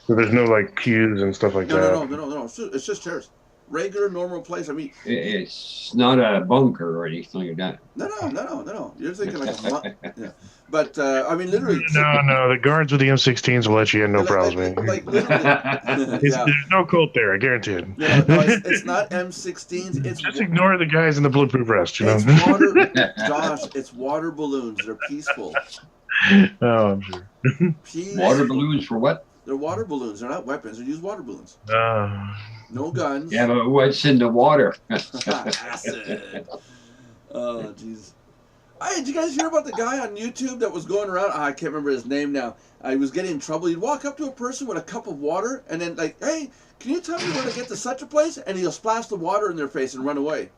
Speaker 5: So there's no like pews and stuff like that.
Speaker 3: No. It's just chairs. Regular, normal place. I mean,
Speaker 1: it's not a bunker or anything like that.
Speaker 3: No. You're thinking like a yeah. But I mean, literally.
Speaker 5: No. The guards with the M16s will let you in, no problems, man.
Speaker 3: Like literally.
Speaker 5: There's no cult there, I guarantee it.
Speaker 3: No, it's not M16s. It's
Speaker 5: just ignore the guys in the bulletproof vest.
Speaker 3: It's water, Josh. It's water balloons. They're peaceful.
Speaker 5: Oh, I'm sure.
Speaker 1: Water balloons for what?
Speaker 3: They're water balloons. They're not weapons. They use water balloons. No guns.
Speaker 1: Yeah, but what's in the water?
Speaker 3: Acid. Oh, jeez. Hey, did you guys hear about the guy on YouTube that was going around? I can't remember his name now. He was getting in trouble. He'd walk up to a person with a cup of water and then like, hey, can you tell me where to get to such a place? And he'll splash the water in their face and run away.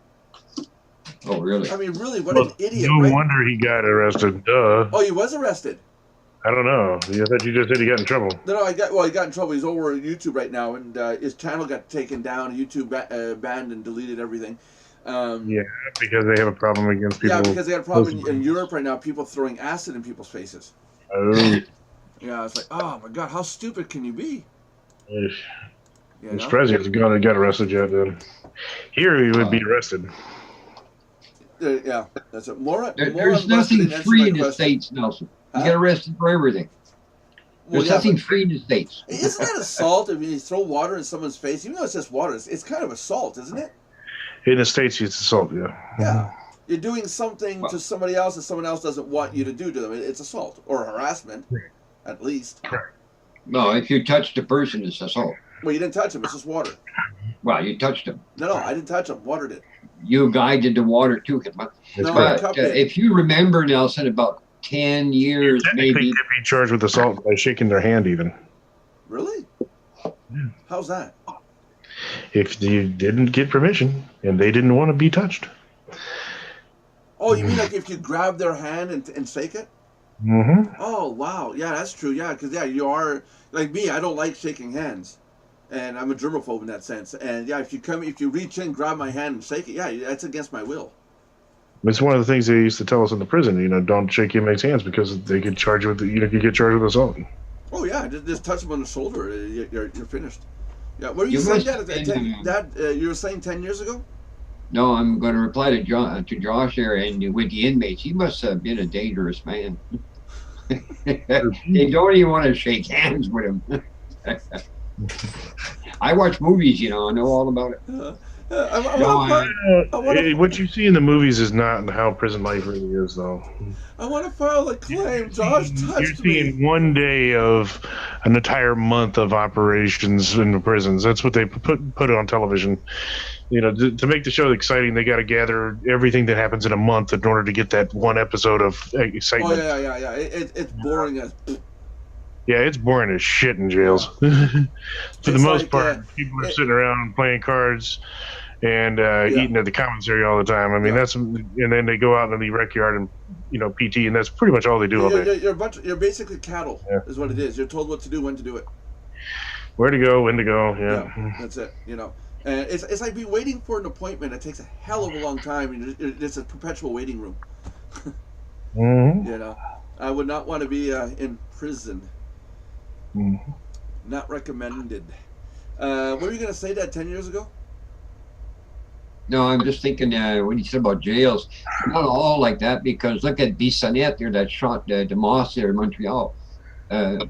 Speaker 1: Oh, really?
Speaker 3: I mean, really, what an idiot.
Speaker 5: No wonder he got arrested. Duh.
Speaker 3: Oh, he was arrested.
Speaker 5: I don't know. I thought you just said he got in trouble.
Speaker 3: No, he got in trouble. He's over on YouTube right now, and his channel got taken down. YouTube banned and deleted everything.
Speaker 5: Yeah, because they have a problem against people.
Speaker 3: Yeah, because they got a problem in Europe right now. People throwing acid in people's faces.
Speaker 5: Oh.
Speaker 3: Yeah, it's like, oh my God, how stupid can you be?
Speaker 5: I'm surprised he hasn't got arrested yet. Then here he would be arrested.
Speaker 3: Yeah, that's it.
Speaker 1: There's nothing free in the States, Nelson. You get arrested for everything. There's nothing free in the States.
Speaker 3: Isn't that assault if you throw water in someone's face? Even though it's just water, it's kind of assault, isn't it?
Speaker 5: In the States, it's assault, yeah.
Speaker 3: Yeah. You're doing something to somebody else that someone else doesn't want you to do to them. It's assault or harassment, at least.
Speaker 5: Correct.
Speaker 1: No, if you touch the person, it's assault.
Speaker 3: Well, you didn't touch him. It's just water.
Speaker 1: Well, you touched him.
Speaker 3: No, I didn't touch him. Water did.
Speaker 1: You guided the water to him. But if you remember, Nelson, about 10
Speaker 5: You
Speaker 1: years,
Speaker 5: technically
Speaker 1: maybe.
Speaker 5: could be charged with assault by shaking their hand, even
Speaker 3: Really?
Speaker 5: Yeah.
Speaker 3: How's that?
Speaker 5: if you didn't get permission and they didn't want to be touched.
Speaker 3: Oh, you mean like if you grab their hand and shake it?
Speaker 5: Mm-hmm.
Speaker 3: Oh, wow. Yeah, that's true. Yeah, because, yeah, you are, like me, I don't like shaking hands. And I'm a germaphobe in that sense. And, yeah, if you reach in, grab my hand and shake it, yeah, that's against my will.
Speaker 5: It's one of the things they used to tell us in the prison. Don't shake inmates' hands because they could charge you with you get charged with assault.
Speaker 3: Oh, yeah, just touch them on the shoulder. You're finished. Yeah, what were you
Speaker 1: You
Speaker 3: saying
Speaker 1: must have been,
Speaker 3: you were saying 10 years ago?
Speaker 1: No, I'm going to reply to Josh there, and with the inmates, he must have been a dangerous man. They don't even want to shake hands with him. I watch movies, I know all about it.
Speaker 5: What you see in the movies is not how prison life really is, though.
Speaker 3: I want to file a claim. Josh touched
Speaker 5: You're seeing one day of an entire month of operations in the prisons. That's what they put on television. To make the show exciting, they got to gather everything that happens in a month in order to get that one episode of excitement.
Speaker 3: Oh, yeah. It's boring as...
Speaker 5: Yeah, it's boring as shit in jails. For the most part, people are sitting around playing cards and eating at the commissary all the time. I mean, and then they go out in the rec yard and PT, and that's pretty much all they do all day.
Speaker 3: You're basically cattle, is what it is. You're told what to do, when to do it,
Speaker 5: where to go, when to go. Yeah,
Speaker 3: that's it. And it's like be waiting for an appointment. It takes a hell of a long time, and it's a perpetual waiting room.
Speaker 5: Mm-hmm.
Speaker 3: I would not want to be in prison.
Speaker 5: Mm-hmm.
Speaker 3: Not recommended. What were you going to say that 10 years ago?
Speaker 1: No, I'm just thinking when you said about jails, not all like that, because look at Bissonnette there that shot DeMoss there in Montreal.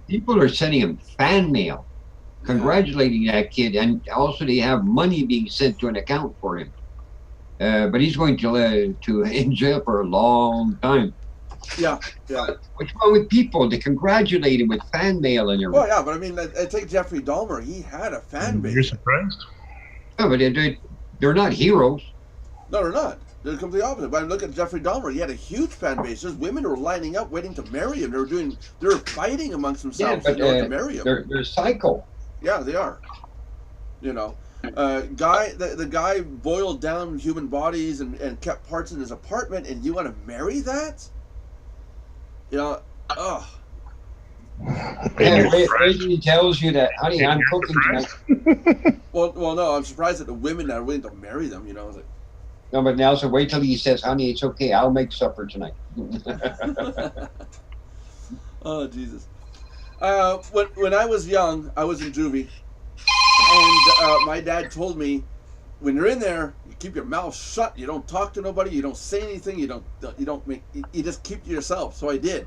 Speaker 1: People are sending him fan mail, congratulating that kid, and also they have money being sent to an account for him. But he's going to in jail for a long time.
Speaker 3: Yeah.
Speaker 1: What's wrong with people? They congratulate him with fan mail and everything.
Speaker 3: Well, yeah, but I mean, I take Jeffrey Dahmer. He had a fan base.
Speaker 5: You're surprised?
Speaker 1: Yeah, but they're not heroes.
Speaker 3: No, they're not. They're completely opposite. But I look at Jeffrey Dahmer. He had a huge fan base. There's women who were lining up waiting to marry him. They were fighting amongst themselves to marry him.
Speaker 1: They're psycho.
Speaker 3: Yeah, they are. The guy boiled down human bodies and kept parts in his apartment, and you want to marry that?
Speaker 1: He tells you that, honey, I'm cooking tonight.
Speaker 3: Well, no, I'm surprised at the women that are willing to marry them.
Speaker 1: No, but Nelson, wait till he says, honey, it's okay. I'll make supper tonight.
Speaker 3: Oh, Jesus. When I was young, I was in juvie, and my dad told me, when you're in there, you keep your mouth shut. You don't talk to nobody. You don't say anything. You just keep to yourself. So I did.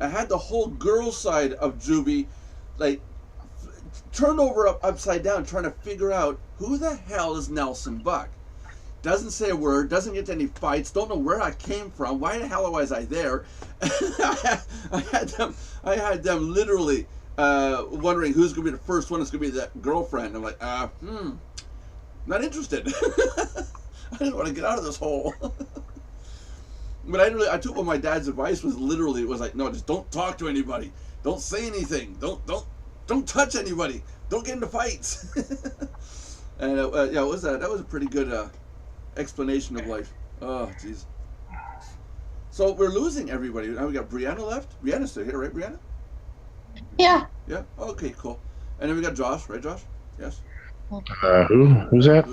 Speaker 3: I had the whole girl side of juvie, turned over upside down, trying to figure out who the hell is Nelson Buck. Doesn't say a word. Doesn't get to any fights. Don't know where I came from. Why the hell was I there? I had them literally wondering who's going to be the first one that's going to be that girlfriend. I'm like, not interested. I didn't want to get out of this hole. But I took what my dad's advice was. Literally, it was like, no, just don't talk to anybody. Don't say anything. Don't touch anybody. Don't get into fights. And it was that was a pretty good explanation of life. Oh, jeez. So we're losing everybody. Now we got Brianna left. Brianna's still here, right, Brianna?
Speaker 2: Yeah.
Speaker 3: Yeah. Okay, cool. And then we got Josh, right, Josh? Yes.
Speaker 5: Who's that?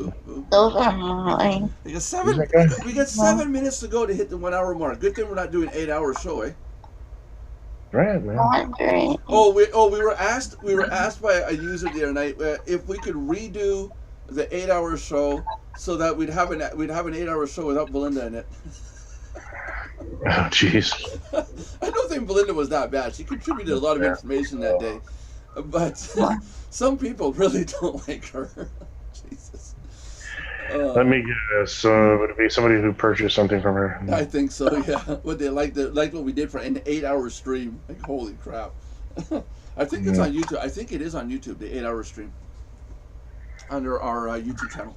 Speaker 2: Those are mine.
Speaker 3: We got 7 minutes to go to hit the 1 hour mark. Good thing we're not doing 8 hour show, eh?
Speaker 5: Right, man.
Speaker 3: We were asked by a user the other night if we could redo the 8 hour show so that we'd have an 8 hour show without Belinda in it.
Speaker 5: Oh, jeez.
Speaker 3: I don't think Belinda was that bad. She contributed a lot of information that day, but some people really don't like her. Jesus.
Speaker 5: Let me guess. Would it be somebody who purchased something from her?
Speaker 3: I think so. Yeah. What they liked what we did for an 8 hour stream. Like, holy crap. I think it's on YouTube. I think it is on YouTube. The 8 hour stream under our YouTube channel.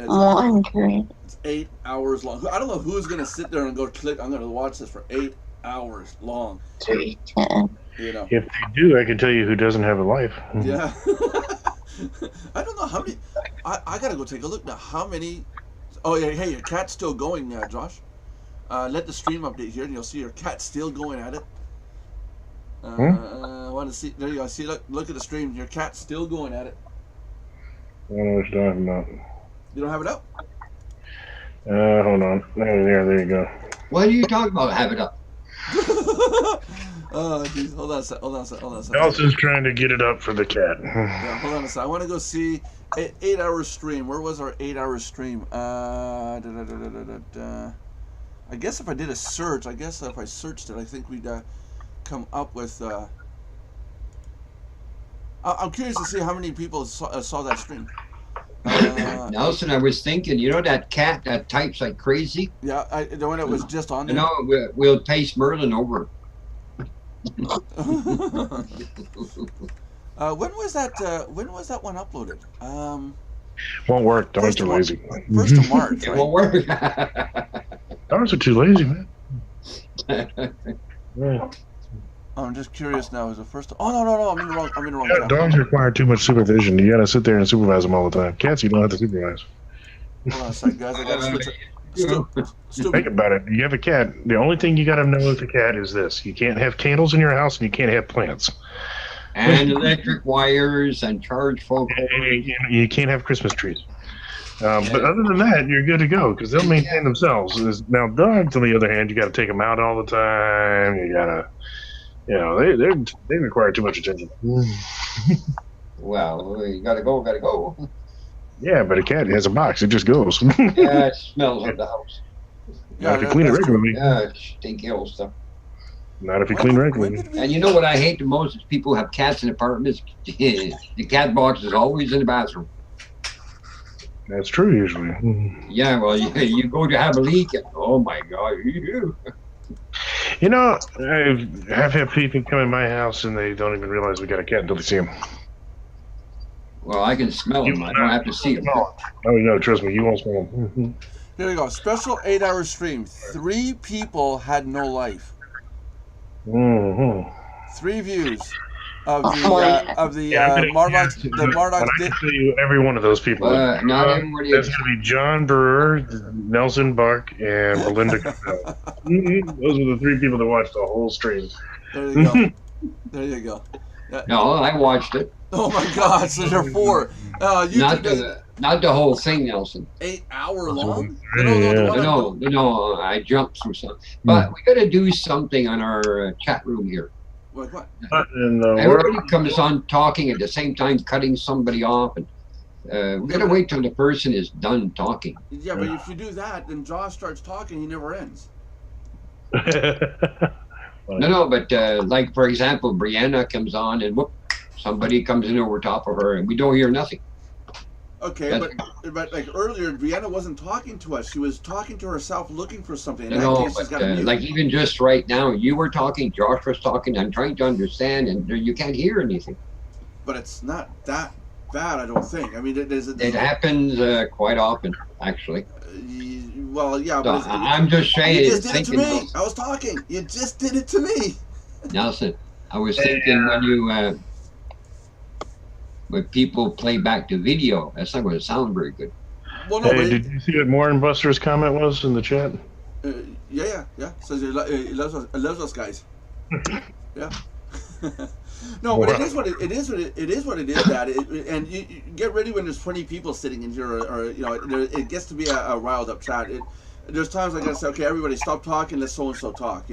Speaker 3: It's 8 hours long. I don't know who's gonna sit there and go click. I'm gonna watch this for 8 hours long.
Speaker 2: 3:10.
Speaker 3: You know.
Speaker 5: If they do, I can tell you who doesn't have a life.
Speaker 3: Yeah. I don't know how many. I gotta go take a look now. How many? Oh yeah, hey, your cat's still going, Josh. Let the stream update here, and you'll see your cat still going at it. I want to see. There you go. See, look at the stream. Your cat's still going at it.
Speaker 5: I don't know what you're talking about.
Speaker 3: You don't have it up?
Speaker 5: Hold on. There you go.
Speaker 1: What are you talking about? Have it up.
Speaker 3: Oh, geez. Hold on a sec.
Speaker 5: Nelson's trying to get it up for the cat.
Speaker 3: Yeah, hold on a sec. I want to go see 8-hour stream. Where was our 8-hour stream? I guess if I did a search, if I searched it, I think we'd come up with. I'm curious to see how many people saw that stream.
Speaker 1: Nelson, I was thinking, you know that cat that types like crazy?
Speaker 3: Yeah, the one that was just on there.
Speaker 1: You know, we'll paste Merlin over.
Speaker 3: When was that one uploaded?
Speaker 5: Won't work. Dogs are lazy.
Speaker 3: 1st of March.
Speaker 1: It
Speaker 3: Right?
Speaker 1: won't work.
Speaker 5: Dogs are too lazy, man. Yeah.
Speaker 3: I'm just curious now. Is it first? Oh no! I'm in the wrong.
Speaker 5: Yeah,
Speaker 3: channel.
Speaker 5: dogs require too much supervision. You gotta sit there and supervise them all the time. Cats, you don't have to supervise.
Speaker 3: Hold on a second, guys. I gotta switch it.
Speaker 5: Think about it. You have a cat. The only thing you gotta know with a cat is this: you can't have candles in your house, and you can't have plants.
Speaker 1: And electric wires and charge phone cords.
Speaker 5: You can't have Christmas trees. But other than that, you're good to go because they'll maintain themselves. Now, dogs, on the other hand, you got to take them out all the time. You gotta, they require too much attention.
Speaker 1: Well, you gotta go.
Speaker 5: Yeah, but a cat has a box; it just goes.
Speaker 1: Yeah, it smells of the house.
Speaker 5: Not if you clean it regularly.
Speaker 1: Yeah, stinky old stuff.
Speaker 5: Not if you clean regularly.
Speaker 1: And you know what I hate the most is people who have cats in apartments. The cat box is always in the bathroom.
Speaker 5: That's true usually.
Speaker 1: Yeah, well, you go to have a leak, and oh my God,
Speaker 5: You know, I've had people come in my house and they don't even realize we got a cat until they see him.
Speaker 1: Well, I can smell them. I don't have to see them.
Speaker 5: Oh, no, trust me, you won't smell them.
Speaker 3: Here we go. Special 8-hour stream. 3 people had no life. 3 views of the Mardox. The Mardox.
Speaker 5: I can tell you every one of those people.
Speaker 1: Not everybody.
Speaker 5: That's going to be John Brewer, Nelson Buck, and Belinda Capel. Those were the 3 people that watched the whole stream.
Speaker 3: There you go. There you go.
Speaker 1: No, I watched it.
Speaker 3: Oh my God! So there are 4.
Speaker 1: Not the whole thing, Nelson.
Speaker 3: 8-hour long?
Speaker 1: No, I jumped through something. But we got to do something on our chat room here.
Speaker 3: What?
Speaker 1: Everybody comes on talking at the same time, cutting somebody off, and we got to wait till the person is done talking.
Speaker 3: Yeah, but if you do that, then Josh starts talking. He never ends.
Speaker 1: No, but like for example, Brianna comes on, and whoop, somebody comes in over top of her, and we don't hear nothing.
Speaker 3: Okay, but like earlier, Brianna wasn't talking to us. She was talking to herself, looking for something.
Speaker 1: Like even just right now, you were talking, Josh was talking. I'm trying to understand, and you can't hear anything.
Speaker 3: But it's not that bad, I don't think. I mean,
Speaker 1: it happens quite often, actually.
Speaker 3: Well, yeah.
Speaker 1: So I'm just saying.
Speaker 3: You just did it to me. I was talking. You just did it to me.
Speaker 1: Nelson, I was thinking when people play back the video, that's not going to sound very good.
Speaker 3: Well, no,
Speaker 5: did you see what Warren Buster's comment was in the chat?
Speaker 3: Yeah. Says he loves us guys. Yeah. No, but it is what it is. That and you get ready when there's 20 people sitting in here, or it gets to be a riled up chat. There's times I gotta say, okay, everybody, stop talking. Let so and so talk.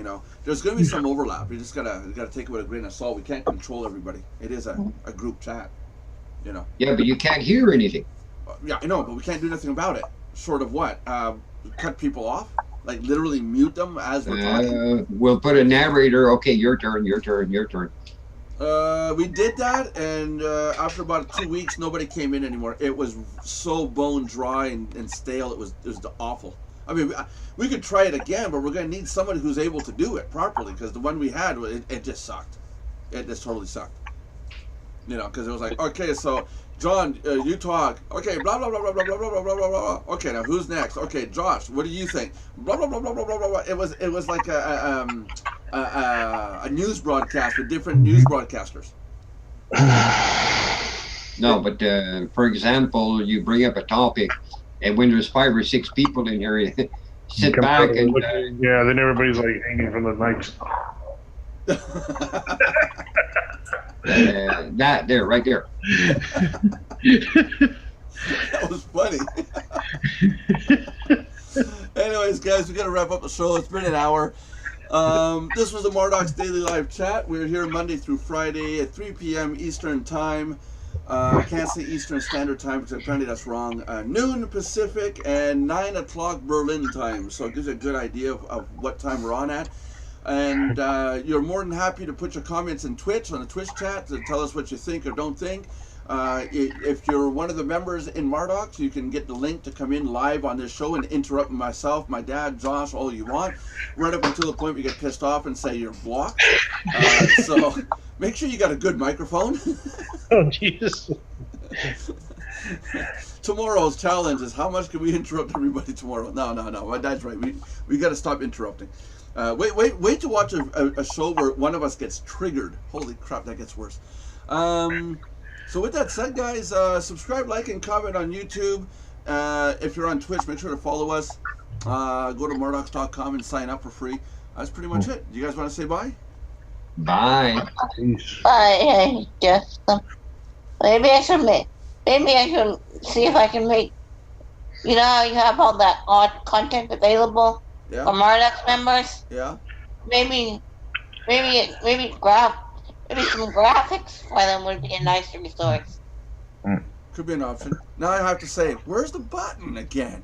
Speaker 3: There's gonna be some overlap. You just gotta take it with a grain of salt. We can't control everybody. It is a group chat.
Speaker 1: Yeah, but you can't hear anything.
Speaker 3: Yeah, I know, but we can't do nothing about it. Short of what? Cut people off? Like literally mute them as we're talking?
Speaker 1: We'll put a narrator. Okay, your turn.
Speaker 3: We did that, and after about 2 weeks, nobody came in anymore. It was so bone dry and stale. It was awful. I mean, we could try it again, but we're going to need somebody who's able to do it properly, because the one we had, it just sucked. It just totally sucked. Because it was like, okay, so John, you talk. Okay, blah blah blah blah blah blah blah blah blah blah. Okay, now who's next? Okay, Josh, what do you think? Blah blah blah blah blah blah blah. It was like a news broadcast with different news broadcasters.
Speaker 1: No, but for example, you bring up a topic, and when there's 5 or 6 people in here, you sit
Speaker 5: Come
Speaker 1: back
Speaker 5: out
Speaker 1: and
Speaker 5: look- yeah, then everybody's like hanging from the mics.
Speaker 1: that there, right there.
Speaker 3: That was funny. Anyways, guys, we got to wrap up the show. It's been an hour. This was the Mardox Daily Live Chat. We're here Monday through Friday at 3 p.m. Eastern Time. I can't say Eastern Standard Time because apparently that's wrong. Noon Pacific and 9 o'clock Berlin time. So it gives you a good idea of what time we're on at. And you're more than happy to put your comments in Twitch, on the Twitch chat, to tell us what you think or don't think. If you're one of the members in Mardox, you can get the link to come in live on this show and interrupt myself, my dad, Josh, all you want, right up until the point we get pissed off and say you're blocked. So make sure you got a good microphone.
Speaker 5: Oh, Jesus.
Speaker 3: Tomorrow's challenge is how much can we interrupt everybody tomorrow? No. My dad's right. We got to stop interrupting. Wait to watch a show where one of us gets triggered. Holy crap, that gets worse. So with that said, guys, subscribe, like, and comment on YouTube. If you're on Twitch, make sure to follow us. Go to mardox.com and sign up for free. That's pretty much it. Do you guys want to say bye?
Speaker 1: Bye.
Speaker 2: I just maybe I should see if I can make. You know how you have all that odd content available
Speaker 3: Yeah.
Speaker 2: for Mardox members?
Speaker 3: Yeah.
Speaker 2: Maybe some graphics for them would be a nice resource.
Speaker 3: Could be an option. Now I have to say, where's the button again?